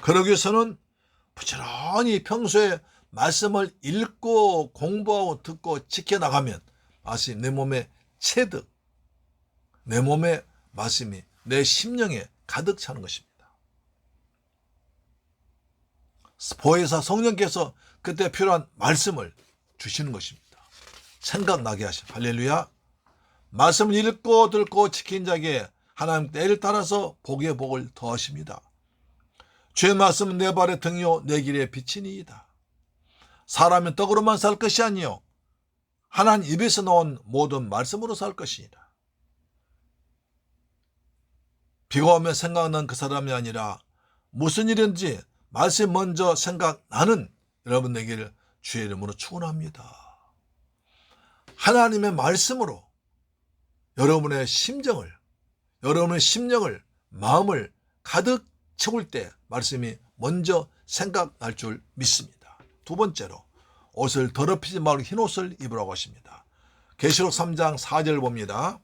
그러기 위해서는 부지런히 평소에 말씀을 읽고 공부하고 듣고 지켜나가면 말씀이 내 몸에 체득, 내 몸에 말씀이 내 심령에 가득 차는 것입니다. 보혜사 성령께서 그때 필요한 말씀을 주시는 것입니다. 생각나게 하시는 할렐루야. 말씀을 읽고 듣고 지킨 자에게 하나님 때를 따라서 복의 복을 더하십니다. 주의 말씀은 내 발의 등이요 내 길의 빛이니이다. 사람은 떡으로만 살 것이 아니요 하나님 입에서 나온 모든 말씀으로 살 것이니라. 비가 오면 생각난 그 사람이 아니라 무슨 일인지 말씀 먼저 생각나는 여러분 되기를 주의 이름으로 축원합니다. 하나님의 말씀으로 여러분의 심정을, 여러분의 심령을, 마음을 가득 채울 때 말씀이 먼저 생각날 줄 믿습니다. 두 번째로 옷을 더럽히지 말고 흰 옷을 입으라고 하십니다. 계시록 3장 4절 봅니다.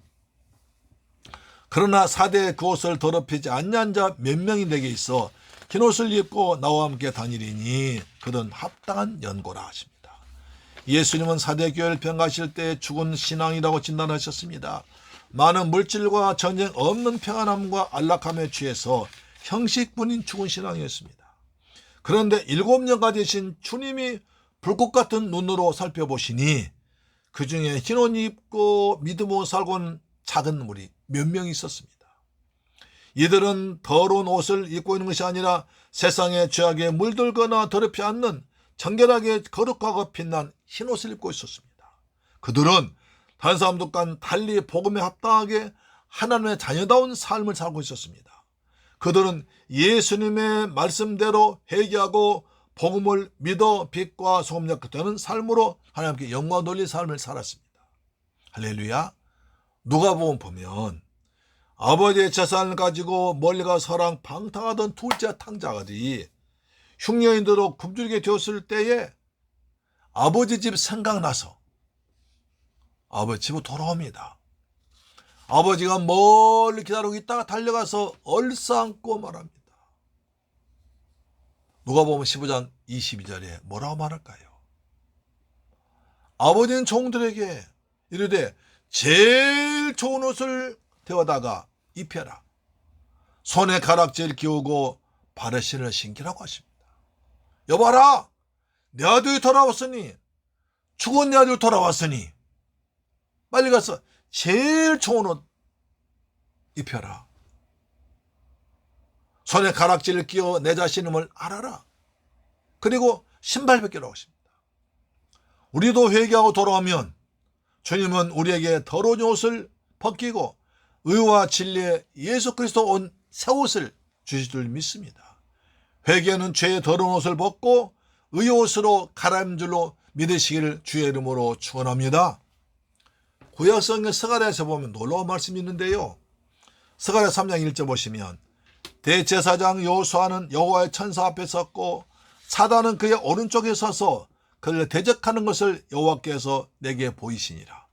그러나 사대에 그 옷을 더럽히지 아니한 자 몇 명이 내게 있어 흰 옷을 입고 나와 함께 다니리니 그들은 합당한 연고라 하십니다. 예수님은 사대교회를 평가하실 때 죽은 신앙이라고 진단하셨습니다. 많은 물질과 전쟁 없는 평안함과 안락함에 취해서 형식뿐인 죽은 신앙이었습니다. 그런데 7년가 되신 주님이 불꽃 같은 눈으로 살펴보시니 그 중에 흰 옷 입고 믿음으로 살고는 작은 무리 몇 명이 있었습니다. 이들은 더러운 옷을 입고 있는 것이 아니라 세상의 죄악에 물들거나 더럽지 않는 정결하게 거룩하고 빛난 흰 옷을 입고 있었습니다. 그들은 다른 사람들과 달리 복음에 합당하게 하나님의 자녀다운 삶을 살고 있었습니다. 그들은 예수님의 말씀대로 회개하고 복음을 믿어 빛과 소금같이 되는 삶으로 하나님께 영광 돌릴 삶을 살았습니다. 할렐루야. 누가복음 보면 아버지의 재산을 가지고 멀리 가 서랑 방탕하던 둘째 탕자들이 흉년이도록 굶주리게 되었을 때에 아버지 집 생각나서 아버지 집으로 돌아옵니다. 아버지가 멀리 기다리고 있다가 달려가서 얼싸안고 말합니다. 누가복음 15장 22절에 뭐라고 말할까요? 아버지는 종들에게 이르되 제일 좋은 옷을 데워다가 입혀라. 손에 가락지를 끼우고 발에 신을 신기라고 하십니다. 여봐라, 내 아들이 돌아왔으니, 죽은 내 아들이 돌아왔으니 빨리 가서 제일 좋은 옷 입혀라. 손에 가락지를 끼워 내 자신임을 알아라. 그리고 신발 벗기라고 하십니다. 우리도 회개하고 돌아오면 주님은 우리에게 더러운 옷을 벗기고 의와 진리의 예수 그리스도 온 새 옷을 주실 줄 믿습니다. 회개는 죄의 더러운 옷을 벗고 의의 옷으로 갈아입는 줄로 믿으시기를 주의 이름으로 축원합니다. 구약성경 스가랴에서 보면 놀라운 말씀이 있는데요. 스가랴 3장 1절 보시면 대제사장 여호수아는 여호와의 천사 앞에 섰고 사단은 그의 오른쪽에 서서 그를 대적하는 것을 여호와께서 내게 보이시니라.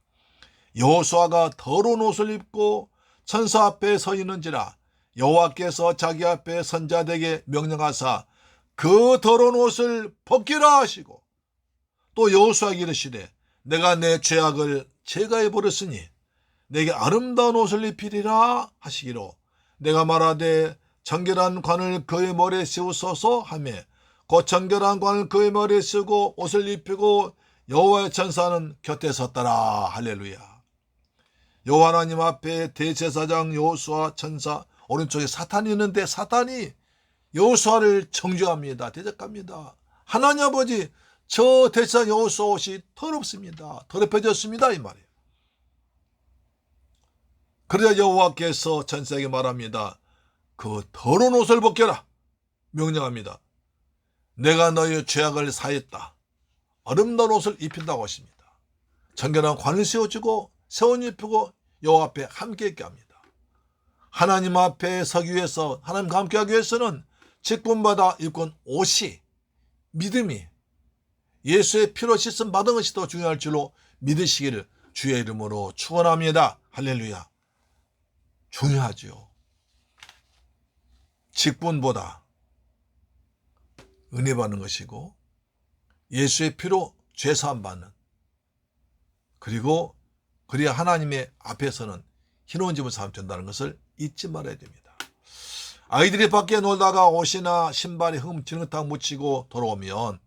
여호수아가 더러운 옷을 입고 천사 앞에 서 있는지라 여호와께서 자기 앞에 선자들에게 명령하사 그 더러운 옷을 벗기라 하시고 또 여호수아에게 이르시되 내가 내 죄악을 제거해 버렸으니 내게 아름다운 옷을 입히리라 하시기로 내가 말하되 정결한 관을 그의 머리에 씌우소서 하며 곧 정결한 관을 그의 머리에 쓰고 옷을 입히고 여호와의 천사는 곁에 섰더라. 할렐루야. 여호와 하나님 앞에 대제사장 여호수아 천사 오른쪽에 사탄이 있는데 사탄이 여호수아를 정죄합니다. 대적합니다. 하나님 아버지, 저 대제사장 여호수아 옷이 더럽습니다. 더럽혀졌습니다. 이 말이에요. 그러자 여호와께서 천사에게 말합니다. 그 더러운 옷을 벗겨라. 명령합니다. 내가 너의 죄악을 사했다. 아름다운 옷을 입힌다고 하십니다. 정결한 관을 씌워주고 새 옷 입히고 여호와 앞에 함께 있게 합니다. 하나님 앞에 서기 위해서, 하나님과 함께하기 위해서는 직분받아 입고 옷이, 믿음이 예수의 피로 씻음 받은 것이 더 중요할 줄로 믿으시기를 주의 이름으로 축원합니다. 할렐루야. 중요하죠. 직분보다 은혜 받는 것이고 예수의 피로 죄사함 받는, 그리고 그래야 하나님의 앞에서는 희노한 집을 삶 된다는 것을 잊지 말아야 됩니다. 아이들이 밖에 놀다가 옷이나 신발에 흠지렁탕 묻히고 돌아오면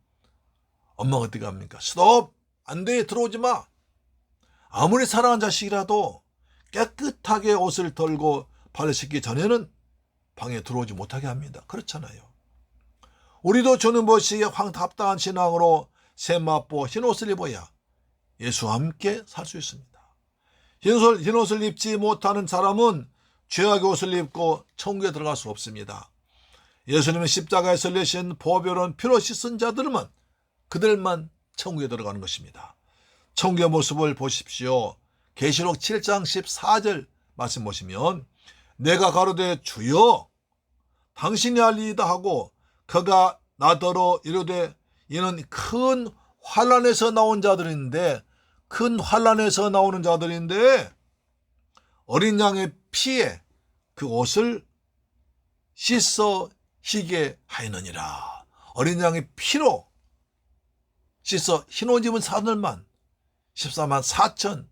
엄마가 어떻게 합니까? 스톱! 안 돼! 들어오지 마! 아무리 사랑하는 자식이라도 깨끗하게 옷을 덜고 발을 씻기 전에는 방에 들어오지 못하게 합니다. 그렇잖아요. 우리도 주는 것이 황답당한 신앙으로 새 맛보 흰옷을 입어야 예수와 함께 살 수 있습니다. 흰옷을 입지 못하는 사람은 죄악의 옷을 입고 천국에 들어갈 수 없습니다. 예수님은 십자가에서 내신 보배로운 피로 씻은 자들만, 그들만 천국에 들어가는 것입니다. 천국의 모습을 보십시오. 계시록 7장 14절 말씀 보시면 내가 가로되 주여 당신이 알리이다 하고 그가 나더러 이르되 이는 큰 환난에서 나온 자들인데, 큰 환난에서 나오는 자들인데 어린 양의 피에 그 옷을 씻어 희게 하였느니라. 어린 양의 피로 씻어 흰옷 입은 사람들만 14만 4천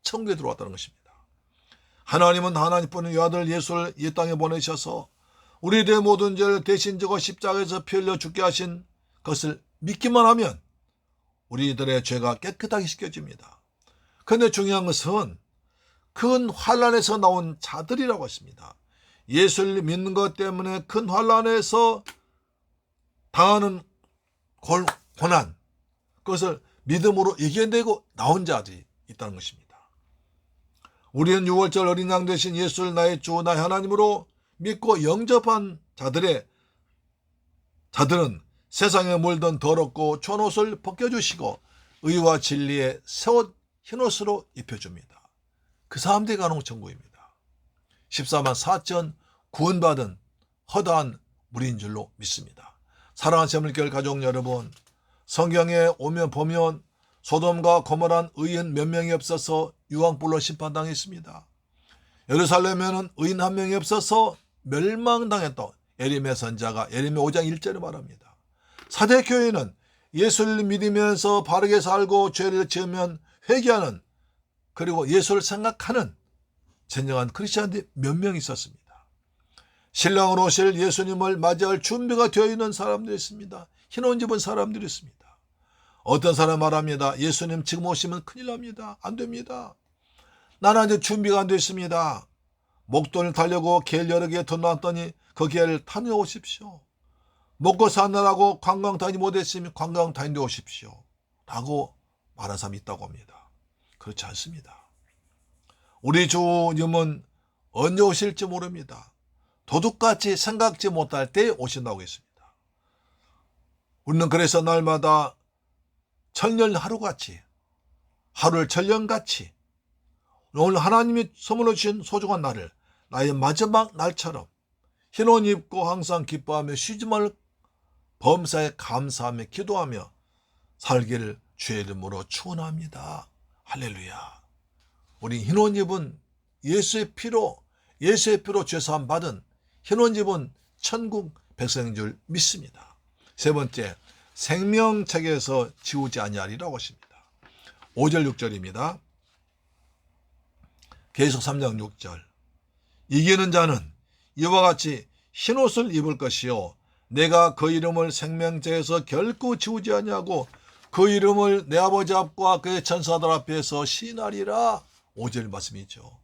천국에 들어왔다는 것입니다. 하나님은 하나님뿐인 아들 예수를 이 땅에 보내셔서 우리들의 모든 죄를 대신 지고 십자가에서 피 흘려 죽게 하신 것을 믿기만 하면 우리들의 죄가 깨끗하게 씻겨집니다. 그런데 중요한 것은 큰 환난에서 나온 자들이라고 했습니다. 예수를 믿는 것 때문에 큰 환난에서 당하는 고난, 그것을 믿음으로 이겨내고 나온 자들이 있다는 것입니다. 우리는 6월절 어린 양 되신 예수를 나의 주 나의 하나님으로 믿고 영접한 자들은 세상에 물든 더럽고 추한 옷을 벗겨주시고 의와 진리의 새옷 흰옷으로 입혀줍니다. 그 사람들이 가는 천국입니다. 14만 4천 구원받은 허다한 무리인 줄로 믿습니다. 사랑하는 새물교회 가족 여러분, 성경에 오면 보면 소돔과 고모란 의인 몇 명이 없어서 유황불로 심판당했습니다. 예루살렘에는 의인 한 명이 없어서 멸망당했다. 예레미야 선지자가 예레미야 5장 1절에 말합니다. 사대교회는 예수를 믿으면서 바르게 살고 죄를 지으면 회개하는, 그리고 예수를 생각하는 진정한 크리스찬들이 몇 명 있었습니다. 신랑으로 오실 예수님을 맞이할 준비가 되어 있는 사람들이 있습니다. 흰옷 입은 사람들이 있습니다. 어떤 사람 말합니다. 예수님 지금 오시면 큰일 납니다. 안 됩니다. 나는 아직 준비가 안 됐습니다. 목돈을 타려고 길 여러 개 돈 놨더니 그 길을 다녀오십시오. 먹고 사느라고 관광 다니지 못했으면 관광 다니러 오십시오. 라고 말하는 사람이 있다고 합니다. 그렇지 않습니다. 우리 주님은 언제 오실지 모릅니다. 도둑같이 생각지 못할 때 오신다고 했습니다. 우리는 그래서 날마다 천년 하루같이, 하루를 천년같이 오늘 하나님이 선물로 주신 소중한 날을 나의 마지막 날처럼 흰옷 입고 항상 기뻐하며 쉬지 말 범사에 감사하며 기도하며 살기를 주의 이름으로 축원합니다. 할렐루야. 우리 흰옷 입은 예수의 피로 죄사함 받은 흰옷 입은 천국 백성인 줄 믿습니다. 세 번째, 생명책에서 지우지 아니하리라고 하십니다. 5절 6절입니다. 계속 3장 6절. 이기는 자는 이와 같이 흰옷을 입을 것이요 내가 그 이름을 생명책에서 결코 지우지 아니하고 그 이름을 내 아버지 앞과 그의 천사들 앞에서 시인하리라. 5절 말씀이죠.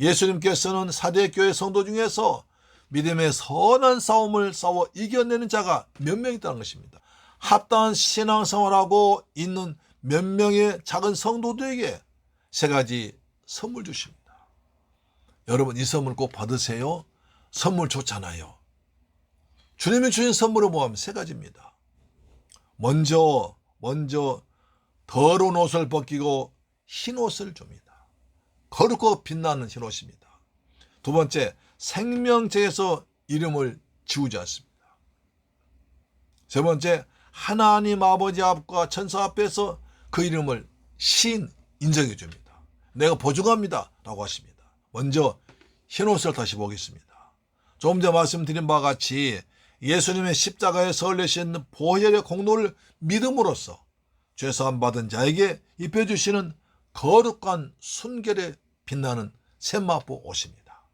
예수님께서는 사대교회 성도 중에서 믿음의 선한 싸움을 싸워 이겨내는 자가 몇 명 있다는 것입니다. 합당한 신앙생활하고 있는 몇 명의 작은 성도들에게 세 가지 선물 주십니다. 여러분 이 선물 꼭 받으세요. 선물 좋잖아요. 주님이 주신 선물은 뭐하면 세 가지입니다. 먼저 더러운 옷을 벗기고 흰 옷을 줍니다. 거룩고 빛나는 흰 옷입니다. 두 번째, 생명책에서 이름을 지우지 않습니다. 세 번째, 하나님 아버지 앞과 천사 앞에서 그 이름을 신 인정해 줍니다. 내가 보증합니다 라고 하십니다. 먼저 흰 옷을 다시 보겠습니다. 조금 전에 말씀드린 바와 같이 예수님의 십자가에서 흘리신 보혈의 공로를 믿음으로써 죄사함 받은 자에게 입혀주시는 거룩한 순결에 빛나는 세마포 옷입니다.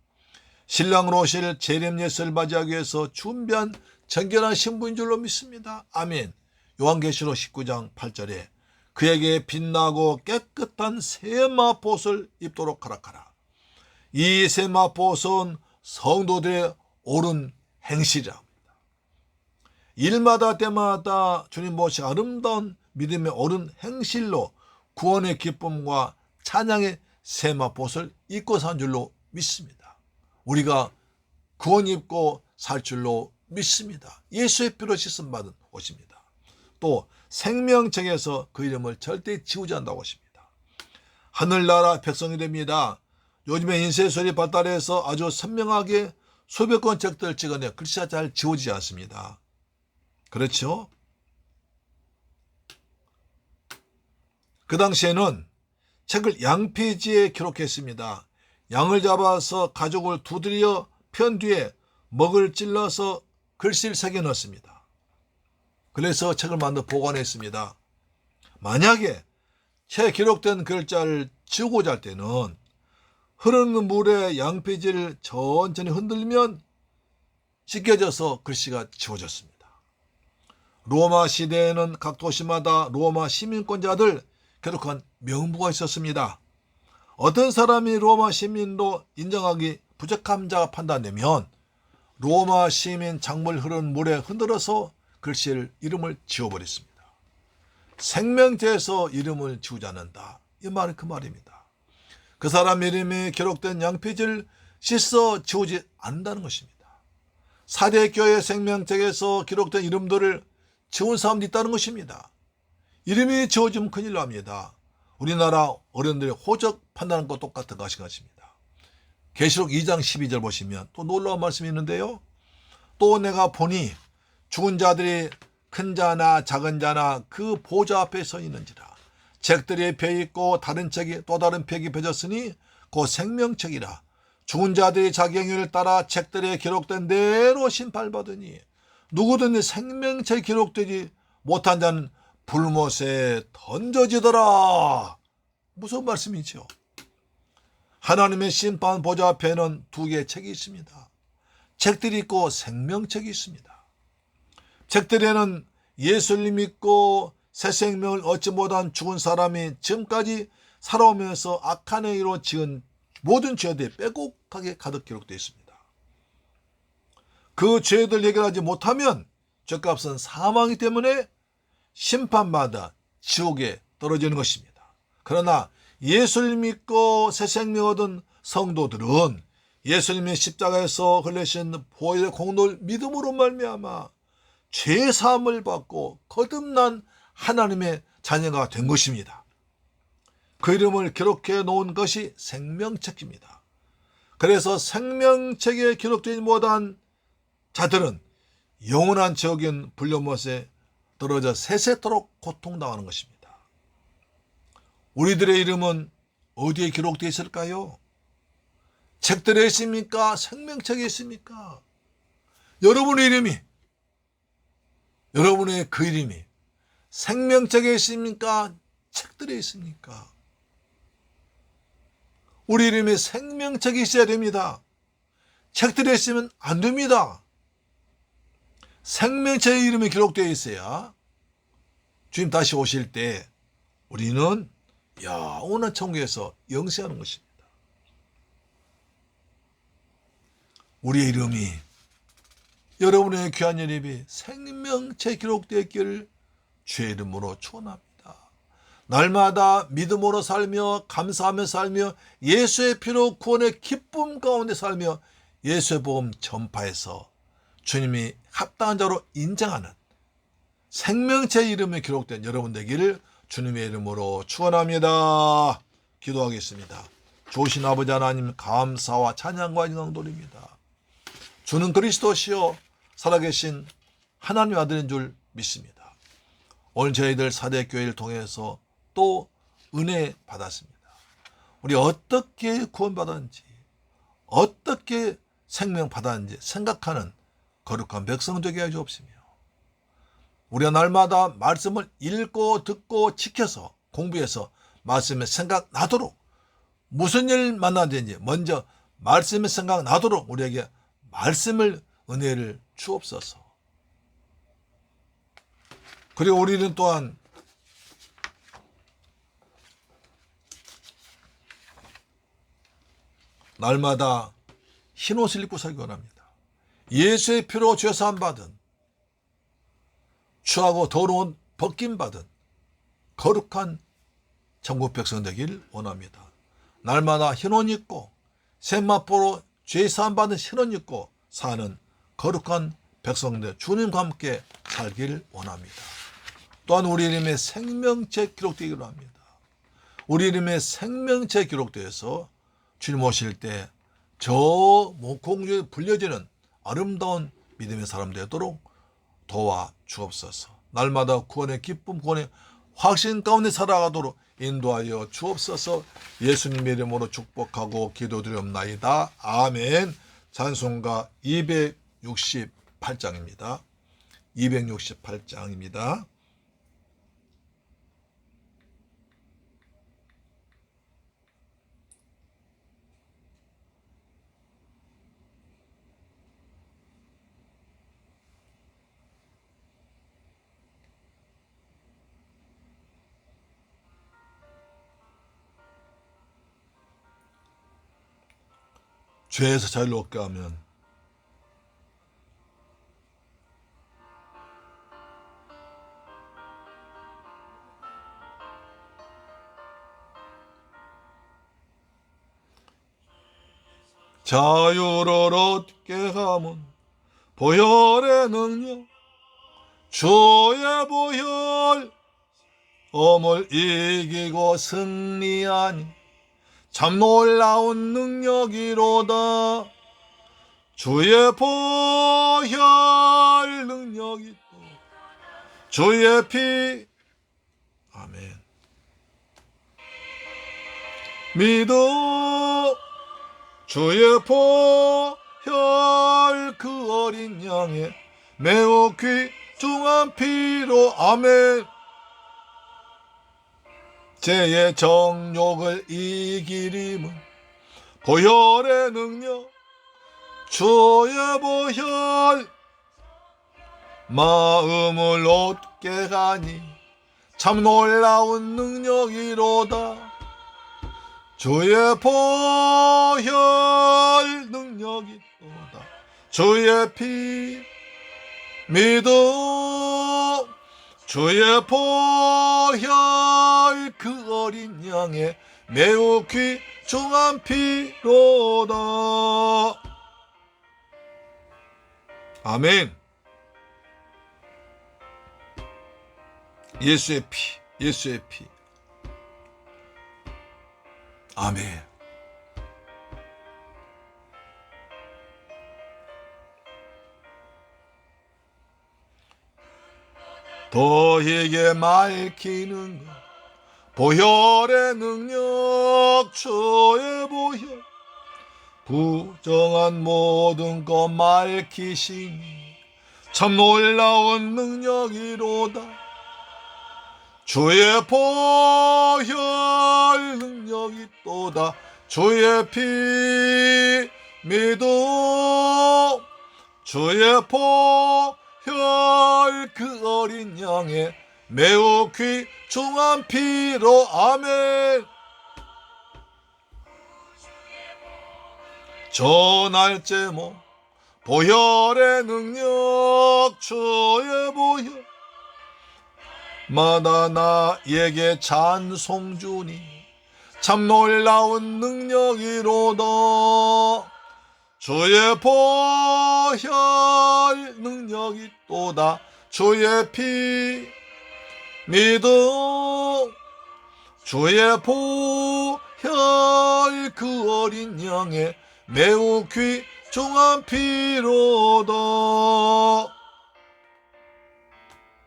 신랑으로 오실 재림 예수를 맞이하기 위해서 준비한 정결한 신부인 줄로 믿습니다. 아멘. 요한계시록 19장 8절에 그에게 빛나고 깨끗한 세마포 옷을 입도록 하라카라. 이 세마포 옷은 성도들의 옳은 행실이라 합니다. 일마다 때마다 주님 모시 아름다운 믿음의 옳은 행실로 구원의 기쁨과 찬양의 세마포옷을 입고 산 줄로 믿습니다. 우리가 구원 입고 살 줄로 믿습니다. 예수의 피로 씻음 받은 옷입니다. 또 생명책에서 그 이름을 절대 지우지 않는다고 하십니다. 하늘나라 백성이 됩니다. 요즘에 인쇄소리 발달해서 아주 선명하게 수백 권 책들을 찍어내 글씨가 잘 지워지지 않습니다. 그렇죠? 그 당시에는 책을 양피지에 기록했습니다. 양을 잡아서 가죽을 두드려 편 뒤에 먹을 찔러서 글씨를 새겨 넣었습니다. 그래서 책을 만들어 보관했습니다. 만약에 책에 기록된 글자를 지우고자 할 때는 흐르는 물에 양피지를 천천히 흔들면 씻겨져서 글씨가 지워졌습니다. 로마 시대에는 각 도시마다 로마 시민권자들 기록한 명부가 있었습니다. 어떤 사람이 로마 시민으로 인정하기 부적한 자가 판단되면 로마 시민 작물 흐르는 물에 흔들어서 글씨를 이름을 지워버렸습니다. 생명체에서 이름을 지우지 않는다. 이 말은 그 말입니다. 그 사람 이름이 기록된 양피지를 씻어 지우지 않는다는 것입니다. 사대교회 생명책에서 기록된 이름들을 지운 사람도 있다는 것입니다. 이름이 지워지면 큰일 납니다. 우리나라 어른들의 호적 판단하는 것 똑같은 것입니다. 계시록 2장 12절 보시면 또 놀라운 말씀이 있는데요. 또 내가 보니 죽은 자들이 큰 자나 작은 자나 그 보좌 앞에 서 있는지라. 책들이 펴있고 다른 책이 또 다른 펴기 펴졌으니 그 생명책이라. 죽은 자들이 자기 행위를 따라 책들에 기록된 대로 심판받으니 누구든지 생명책에 기록되지 못한 자는 불못에 던져지더라. 무슨 말씀이죠? 하나님의 심판 보좌 앞에는 두 개의 책이 있습니다. 책들이 있고 생명책이 있습니다. 책들에는 예수를 믿고 새 생명을 얻지 못한 죽은 사람이 지금까지 살아오면서 악한 행위로 지은 모든 죄들이 빼곡하게 가득 기록되어 있습니다. 그 죄들 해결하지 못하면 죄값은 사망이기 때문에 심판받아 지옥에 떨어지는 것입니다. 그러나 예수를 믿고 새 생명 얻은 성도들은 예수님의 십자가에서 흘리신 보혈의 공로를 믿음으로 말미암아 죄 사함을 받고 거듭난 하나님의 자녀가 된 것입니다. 그 이름을 기록해 놓은 것이 생명책입니다. 그래서 생명책에 기록되지 못한 자들은 영원한 지옥인 불려못에 떨어져 세세토록 고통당하는 것입니다. 우리들의 이름은 어디에 기록되어 있을까요? 책들에 있습니까? 생명책에 있습니까? 여러분의 이름이 여러분의 그 이름이 생명책에 있습니까? 책들에 있습니까? 우리 이름이 생명책이 있어야 됩니다. 책들에 있으면 안 됩니다. 생명책의 이름이 기록되어 있어야 주님 다시 오실 때 우리는 영원한 천국에서 영세하는 것입니다. 우리의 이름이, 여러분의 귀한 이름이 생명책에 기록되어 있기를 주의 이름으로 축원합니다. 날마다 믿음으로 살며 감사하며 살며 예수의 피로 구원의 기쁨 가운데 살며 예수의 복음 전파해서 주님이 합당한 자로 인정하는 생명체의 이름이 기록된 여러분 되기를 주님의 이름으로 축원합니다. 기도하겠습니다. 좋으신 아버지 하나님, 감사와 찬양과 영광 돌립니다. 주는 그리스도시요 살아계신 하나님의 아들인 줄 믿습니다. 오늘 저희들 사대교회를 통해서 또 은혜 받았습니다. 우리 어떻게 구원받았는지, 어떻게 생명 받았는지 생각하는 거룩한 백성 되게 하여 주옵시며, 우리가 날마다 말씀을 읽고 듣고 지켜서 공부해서 말씀에 생각나도록, 무슨 일 만나든지 먼저 말씀에 생각나도록 우리에게 말씀을, 은혜를 주옵소서. 그리고 우리는 또한 날마다 흰 옷을 입고 살기 원합니다. 예수의 피로 죄사함 받은, 추하고 더러운 벗김 받은 거룩한 천국 백성 되길 원합니다. 날마다 흰 옷 입고 세마포로 죄사함 받은 흰 옷 입고 사는 거룩한 백성들, 주님과 함께 살길 원합니다. 또한 우리 이름의 생명책 기록되기로 합니다. 우리 이름의 생명책 기록되어서 주님 오실 때 저 공중에 불려지는 아름다운 믿음의 사람 되도록 도와 주옵소서. 날마다 구원의 기쁨, 구원의 확신 가운데 살아가도록 인도하여 주옵소서. 예수님의 이름으로 축복하고 기도드리옵나이다. 아멘. 찬송가 268장입니다. 268장입니다. 죄에서 자유를 얻게 하면 자유를 얻게 하면 보혈의 능력, 주의 보혈, 엄을 이기고 승리하니 참 놀라운 능력이로다. 주의 보혈 능력이 또 주의 피, 아멘. 믿어 주의 보혈 그 어린 양의 매우 귀중한 피로, 아멘. 죄의 정욕을 이기림은 보혈의 능력, 주의 보혈, 마음을 얻게 하니 참 놀라운 능력이로다. 주의 보혈 능력이로다. 주의 피 믿어 주의 보혈 그 어린 양의 매우 귀중한 피로다. 아멘. 예수의 피, 예수의 피. 아멘. 너에게 밝히는 것 보혈의 능력, 주의 보혈 부정한 모든 것 밝히시니 참 놀라운 능력이로다. 주의 보혈 능력이 또다. 주의 피 믿음, 주의 보혈 그 어린 양의 매우 귀중한 피로. 아멘. 전할 제목 보혈의 능력, 주의 보혈 마다 나에게 찬송 주니 참 놀라운 능력이로다. 주의 보혈 능력이 또다. 주의 피 믿음, 주의 보혈 그 어린 양의 매우 귀중한 피로다.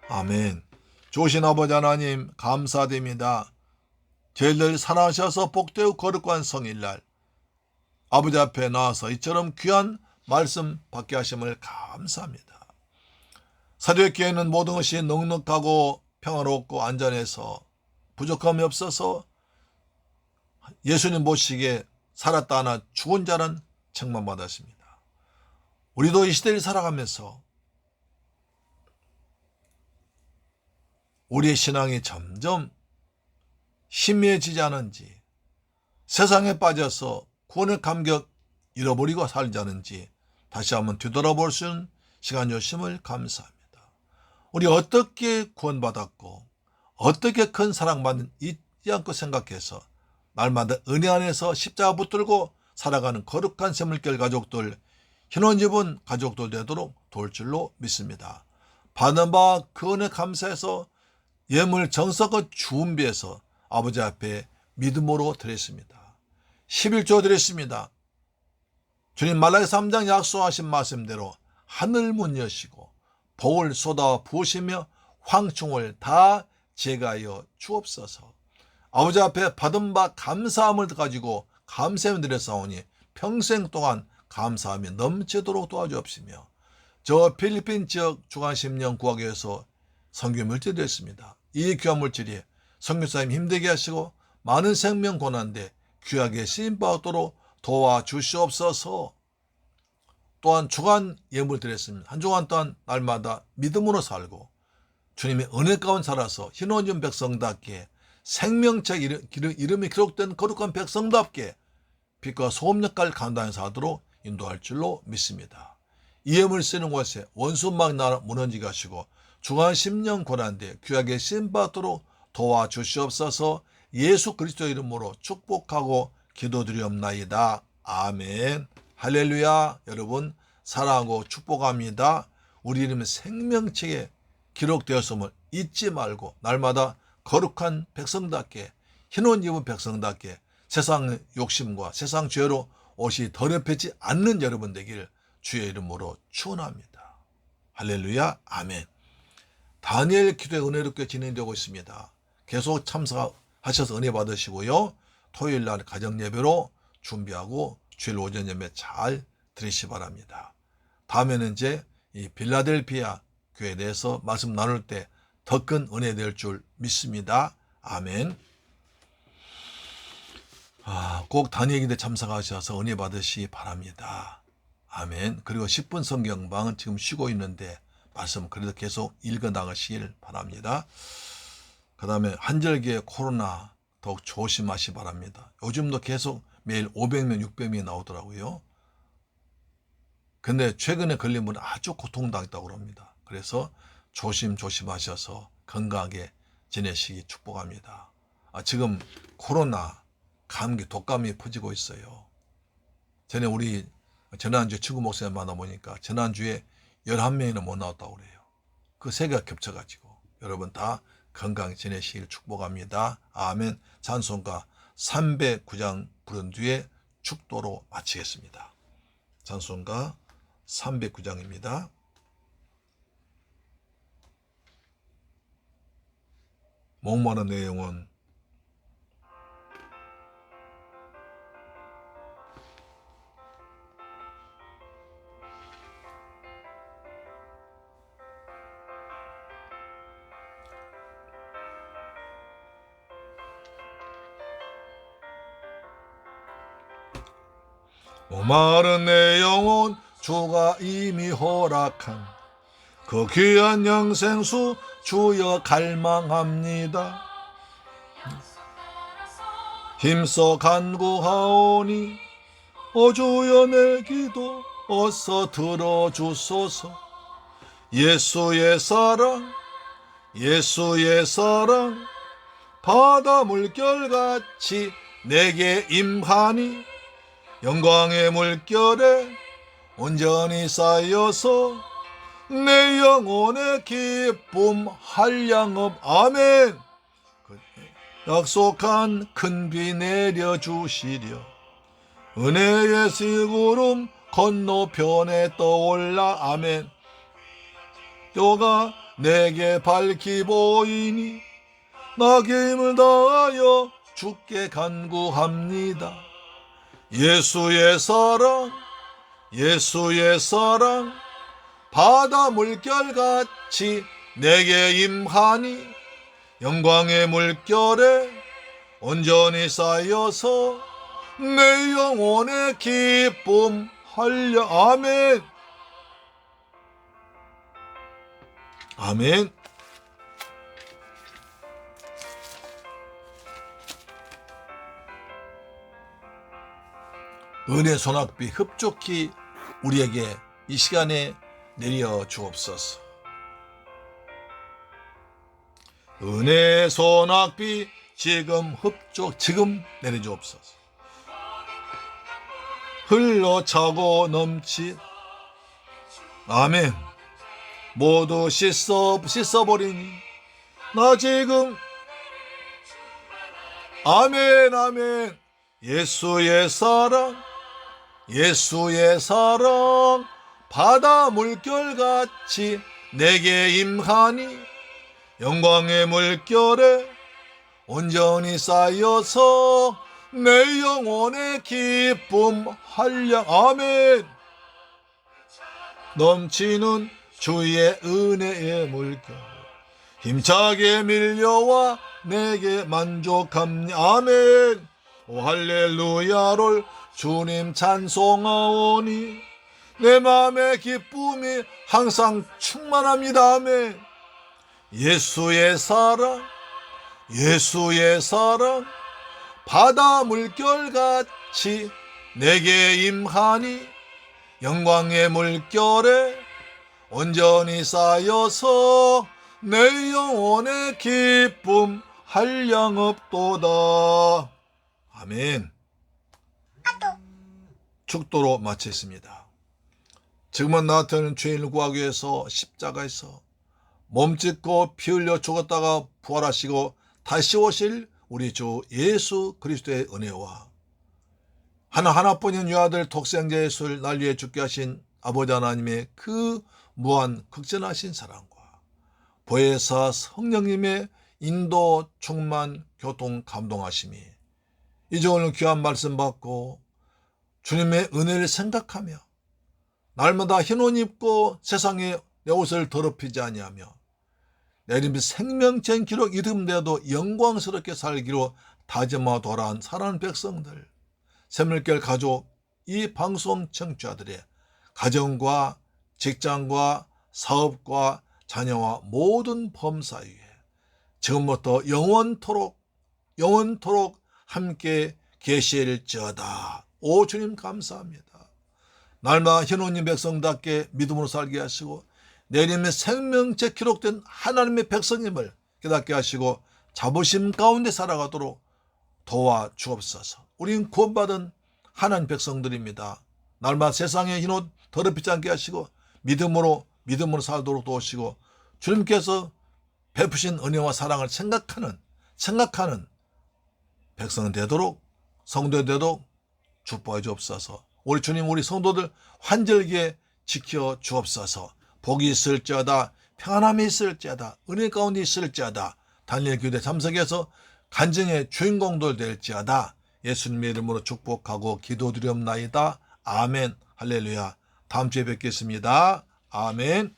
아멘. 좋으신 아버지 하나님 감사드립니다. 저희들 사랑하셔서 복되고 거룩한 성일날 아버지 앞에 나와서 이처럼 귀한 말씀 받게 하심을 감사합니다. 사도행전에는 모든 것이 넉넉하고 평화롭고 안전해서 부족함이 없어서 예수님 보시기에 살았다 하나 죽은 자는 책망받았습니다. 우리도 이 시대를 살아가면서 우리의 신앙이 점점 희미해지지 않은지, 세상에 빠져서 구원의 감격 잃어버리고 살지 않은지 다시 한번 뒤돌아볼 수 있는 시간 주심을 감사합니다. 우리 어떻게 구원받았고 어떻게 큰 사랑받는 잊지 않고 생각해서 날마다 은혜 안에서 십자가 붙들고 살아가는 거룩한 샘물결 가족들, hin원집은 가족들 되도록 도울 줄로 믿습니다. 받은 바 그 은혜 감사해서 예물 정성껏 준비해서 아버지 앞에 믿음으로 드렸습니다. 11조 드렸습니다. 주님 말라기 3장 약속하신 말씀대로 하늘 문 여시고 복을 쏟아 부으시며 황충을 다 제거하여 주옵소서. 아버지 앞에 받은 바 감사함을 가지고 감사함을 드렸사오니 평생 동안 감사함이 넘치도록 도와주옵시며, 저 필리핀 지역 중앙심령 구하교에서 선교 물질이 됐습니다. 이 귀한 물질이 선교사님 힘들게 하시고 많은 생명 고난데 귀하게 쓰임받도록 도와주시옵소서. 또한 주간 예물 드렸습니다. 한 주간 동안 날마다 믿음으로 살고 주님의 은혜 가운데 살아서 hin원중 백성답게 생명책 이름이 기록된 거룩한 백성답게 빛과 소금 역할을 감당해서 하도록 인도할 줄로 믿습니다. 이 예물 쓰는 곳에 원수막 나라 무너지게 하시고 중한 10년 고난데 귀하게 쓰임받도록 도와주시옵소서. 예수 그리스도 이름으로 축복하고 기도드리옵나이다. 아멘. 할렐루야. 여러분 사랑하고 축복합니다. 우리 이름은 생명책에 기록되었음을 잊지 말고 날마다 거룩한 백성답게, hin원 입은 백성답게 세상 욕심과 세상 죄로 옷이 더럽혀지지 않는 여러분 되기를 주의 이름으로 축원합니다. 할렐루야. 아멘. 다니엘 기도에 은혜롭게 진행되고 있습니다. 계속 참석하셔서 은혜 받으시고요. 토요일날 가정예배로 준비하고 주일 오전 예배 잘 드리시 바랍니다. 다음에는 이제 이 빌라델피아 교회에 대해서 말씀 나눌 때 더 큰 은혜 될 줄 믿습니다. 아멘. 꼭 다니엘 기도에 참석하셔서 은혜 받으시 바랍니다. 아멘. 그리고 10분 성경방은 지금 쉬고 있는데 말씀 그래도 계속 읽어 나가시길 바랍니다. 그 다음에 한절기에 코로나 더욱 조심하시 바랍니다. 요즘도 계속 매일 500명, 600명이 나오더라고요. 근데 최근에 걸린 분은 아주 고통당했다고 합니다. 그래서 조심하셔서 건강하게 지내시기 축복합니다. 지금 코로나, 감기, 독감이 퍼지고 있어요. 전에 우리 지난주에 친구 목사님 만나보니까 지난주에 11명이나 못 나왔다고 그래요. 그 세 개가 겹쳐가지고 여러분 다 건강히 지내시길 축복합니다. 아멘. 찬송가 309장 부른 뒤에 축도로 마치겠습니다. 찬송가 309장입니다. 목마른 내 영혼 목마른 내 영혼 주가 이미 허락한 그 귀한 영생수 주여 갈망합니다. 힘써 간구하오니 주여 내 기도 어서 들어주소서. 예수의 사랑 예수의 사랑 바다 물결같이 내게 임하니 영광의 물결에 온전히 쌓여서 내 영혼의 기쁨 한량없. 아멘. 약속한 큰 비 내려주시려 은혜의 시구름 건너편에 떠올라. 아멘. 뼈가 내게 밝히 보이니 나게 힘을 다하여 주께 간구합니다. 예수의 사랑 예수의 사랑 바다 물결같이 내게 임하니 영광의 물결에 온전히 쌓여서 내 영혼의 기쁨 한량. 아멘. 아멘. 은혜 소낙비 흡족히 우리에게 이 시간에 내려 주옵소서. 은혜 소낙비 지금 지금 내려 주옵소서. 흘러차고 넘치. 아멘. 모두 씻어버리니 나 지금. 아멘. 아멘. 예수의 사랑 예수의 사랑 바다 물결같이 내게 임하니 영광의 물결에 온전히 쌓여서 내 영혼의 기쁨 한량. 아멘. 넘치는 주의 은혜의 물결 힘차게 밀려와 내게 만족합니다. 아멘. 오 할렐루야를 주님 찬송하오니 내 마음의 기쁨이 항상 충만합니다. 아멘. 예수의 사랑 예수의 사랑 바다 물결같이 내게 임하니 영광의 물결에 온전히 쌓여서 내 영혼의 기쁨 한량없도다. 아멘. 축도로 마치겠습니다. 지금은 나 같은 죄인을 구하기 위해서 십자가에서 몸짓고 피 흘려 죽었다가 부활하시고 다시 오실 우리 주 예수 그리스도의 은혜와 하나뿐인 유아들 독생자 예수를 날 위해 죽게 하신 아버지 하나님의 그 무한 극진하신 사랑과 보혜사 성령님의 인도 충만 교통 감동하심이 이제 오늘 귀한 말씀 받고 주님의 은혜를 생각하며 날마다 흰 옷 입고 세상에 내 옷을 더럽히지 아니하며 내림 생명책 기록 이름대도 영광스럽게 살기로 다짐하도록 사랑하는 백성들, 샘물결 가족, 이 방송 청취자들의 가정과 직장과 사업과 자녀와 모든 범사 위에 지금부터 영원토록 함께 계실지어다. 오 주님 감사합니다. 날마다 현호님 백성답게 믿음으로 살게 하시고 내림의 생명책 기록된 하나님의 백성임을 깨닫게 하시고 자부심 가운데 살아가도록 도와주옵소서. 우린 구원받은 하나님 백성들입니다. 날마다 세상의 흰옷 더럽히지 않게 하시고 믿음으로 살도록 도우시고 주님께서 베푸신 은혜와 사랑을 생각하는 백성은 되도록 성도 되도록 축복해 주옵소서. 우리 주님 우리 성도들 환절기에 지켜 주옵소서. 복이 있을지어다 평안함이 있을지어다 은혜 가운데 있을지어다 다니엘 교대 참석해서 간증의 주인공들 될지어다 예수님의 이름으로 축복하고 기도드리옵나이다. 아멘. 할렐루야. 다음 주에 뵙겠습니다. 아멘.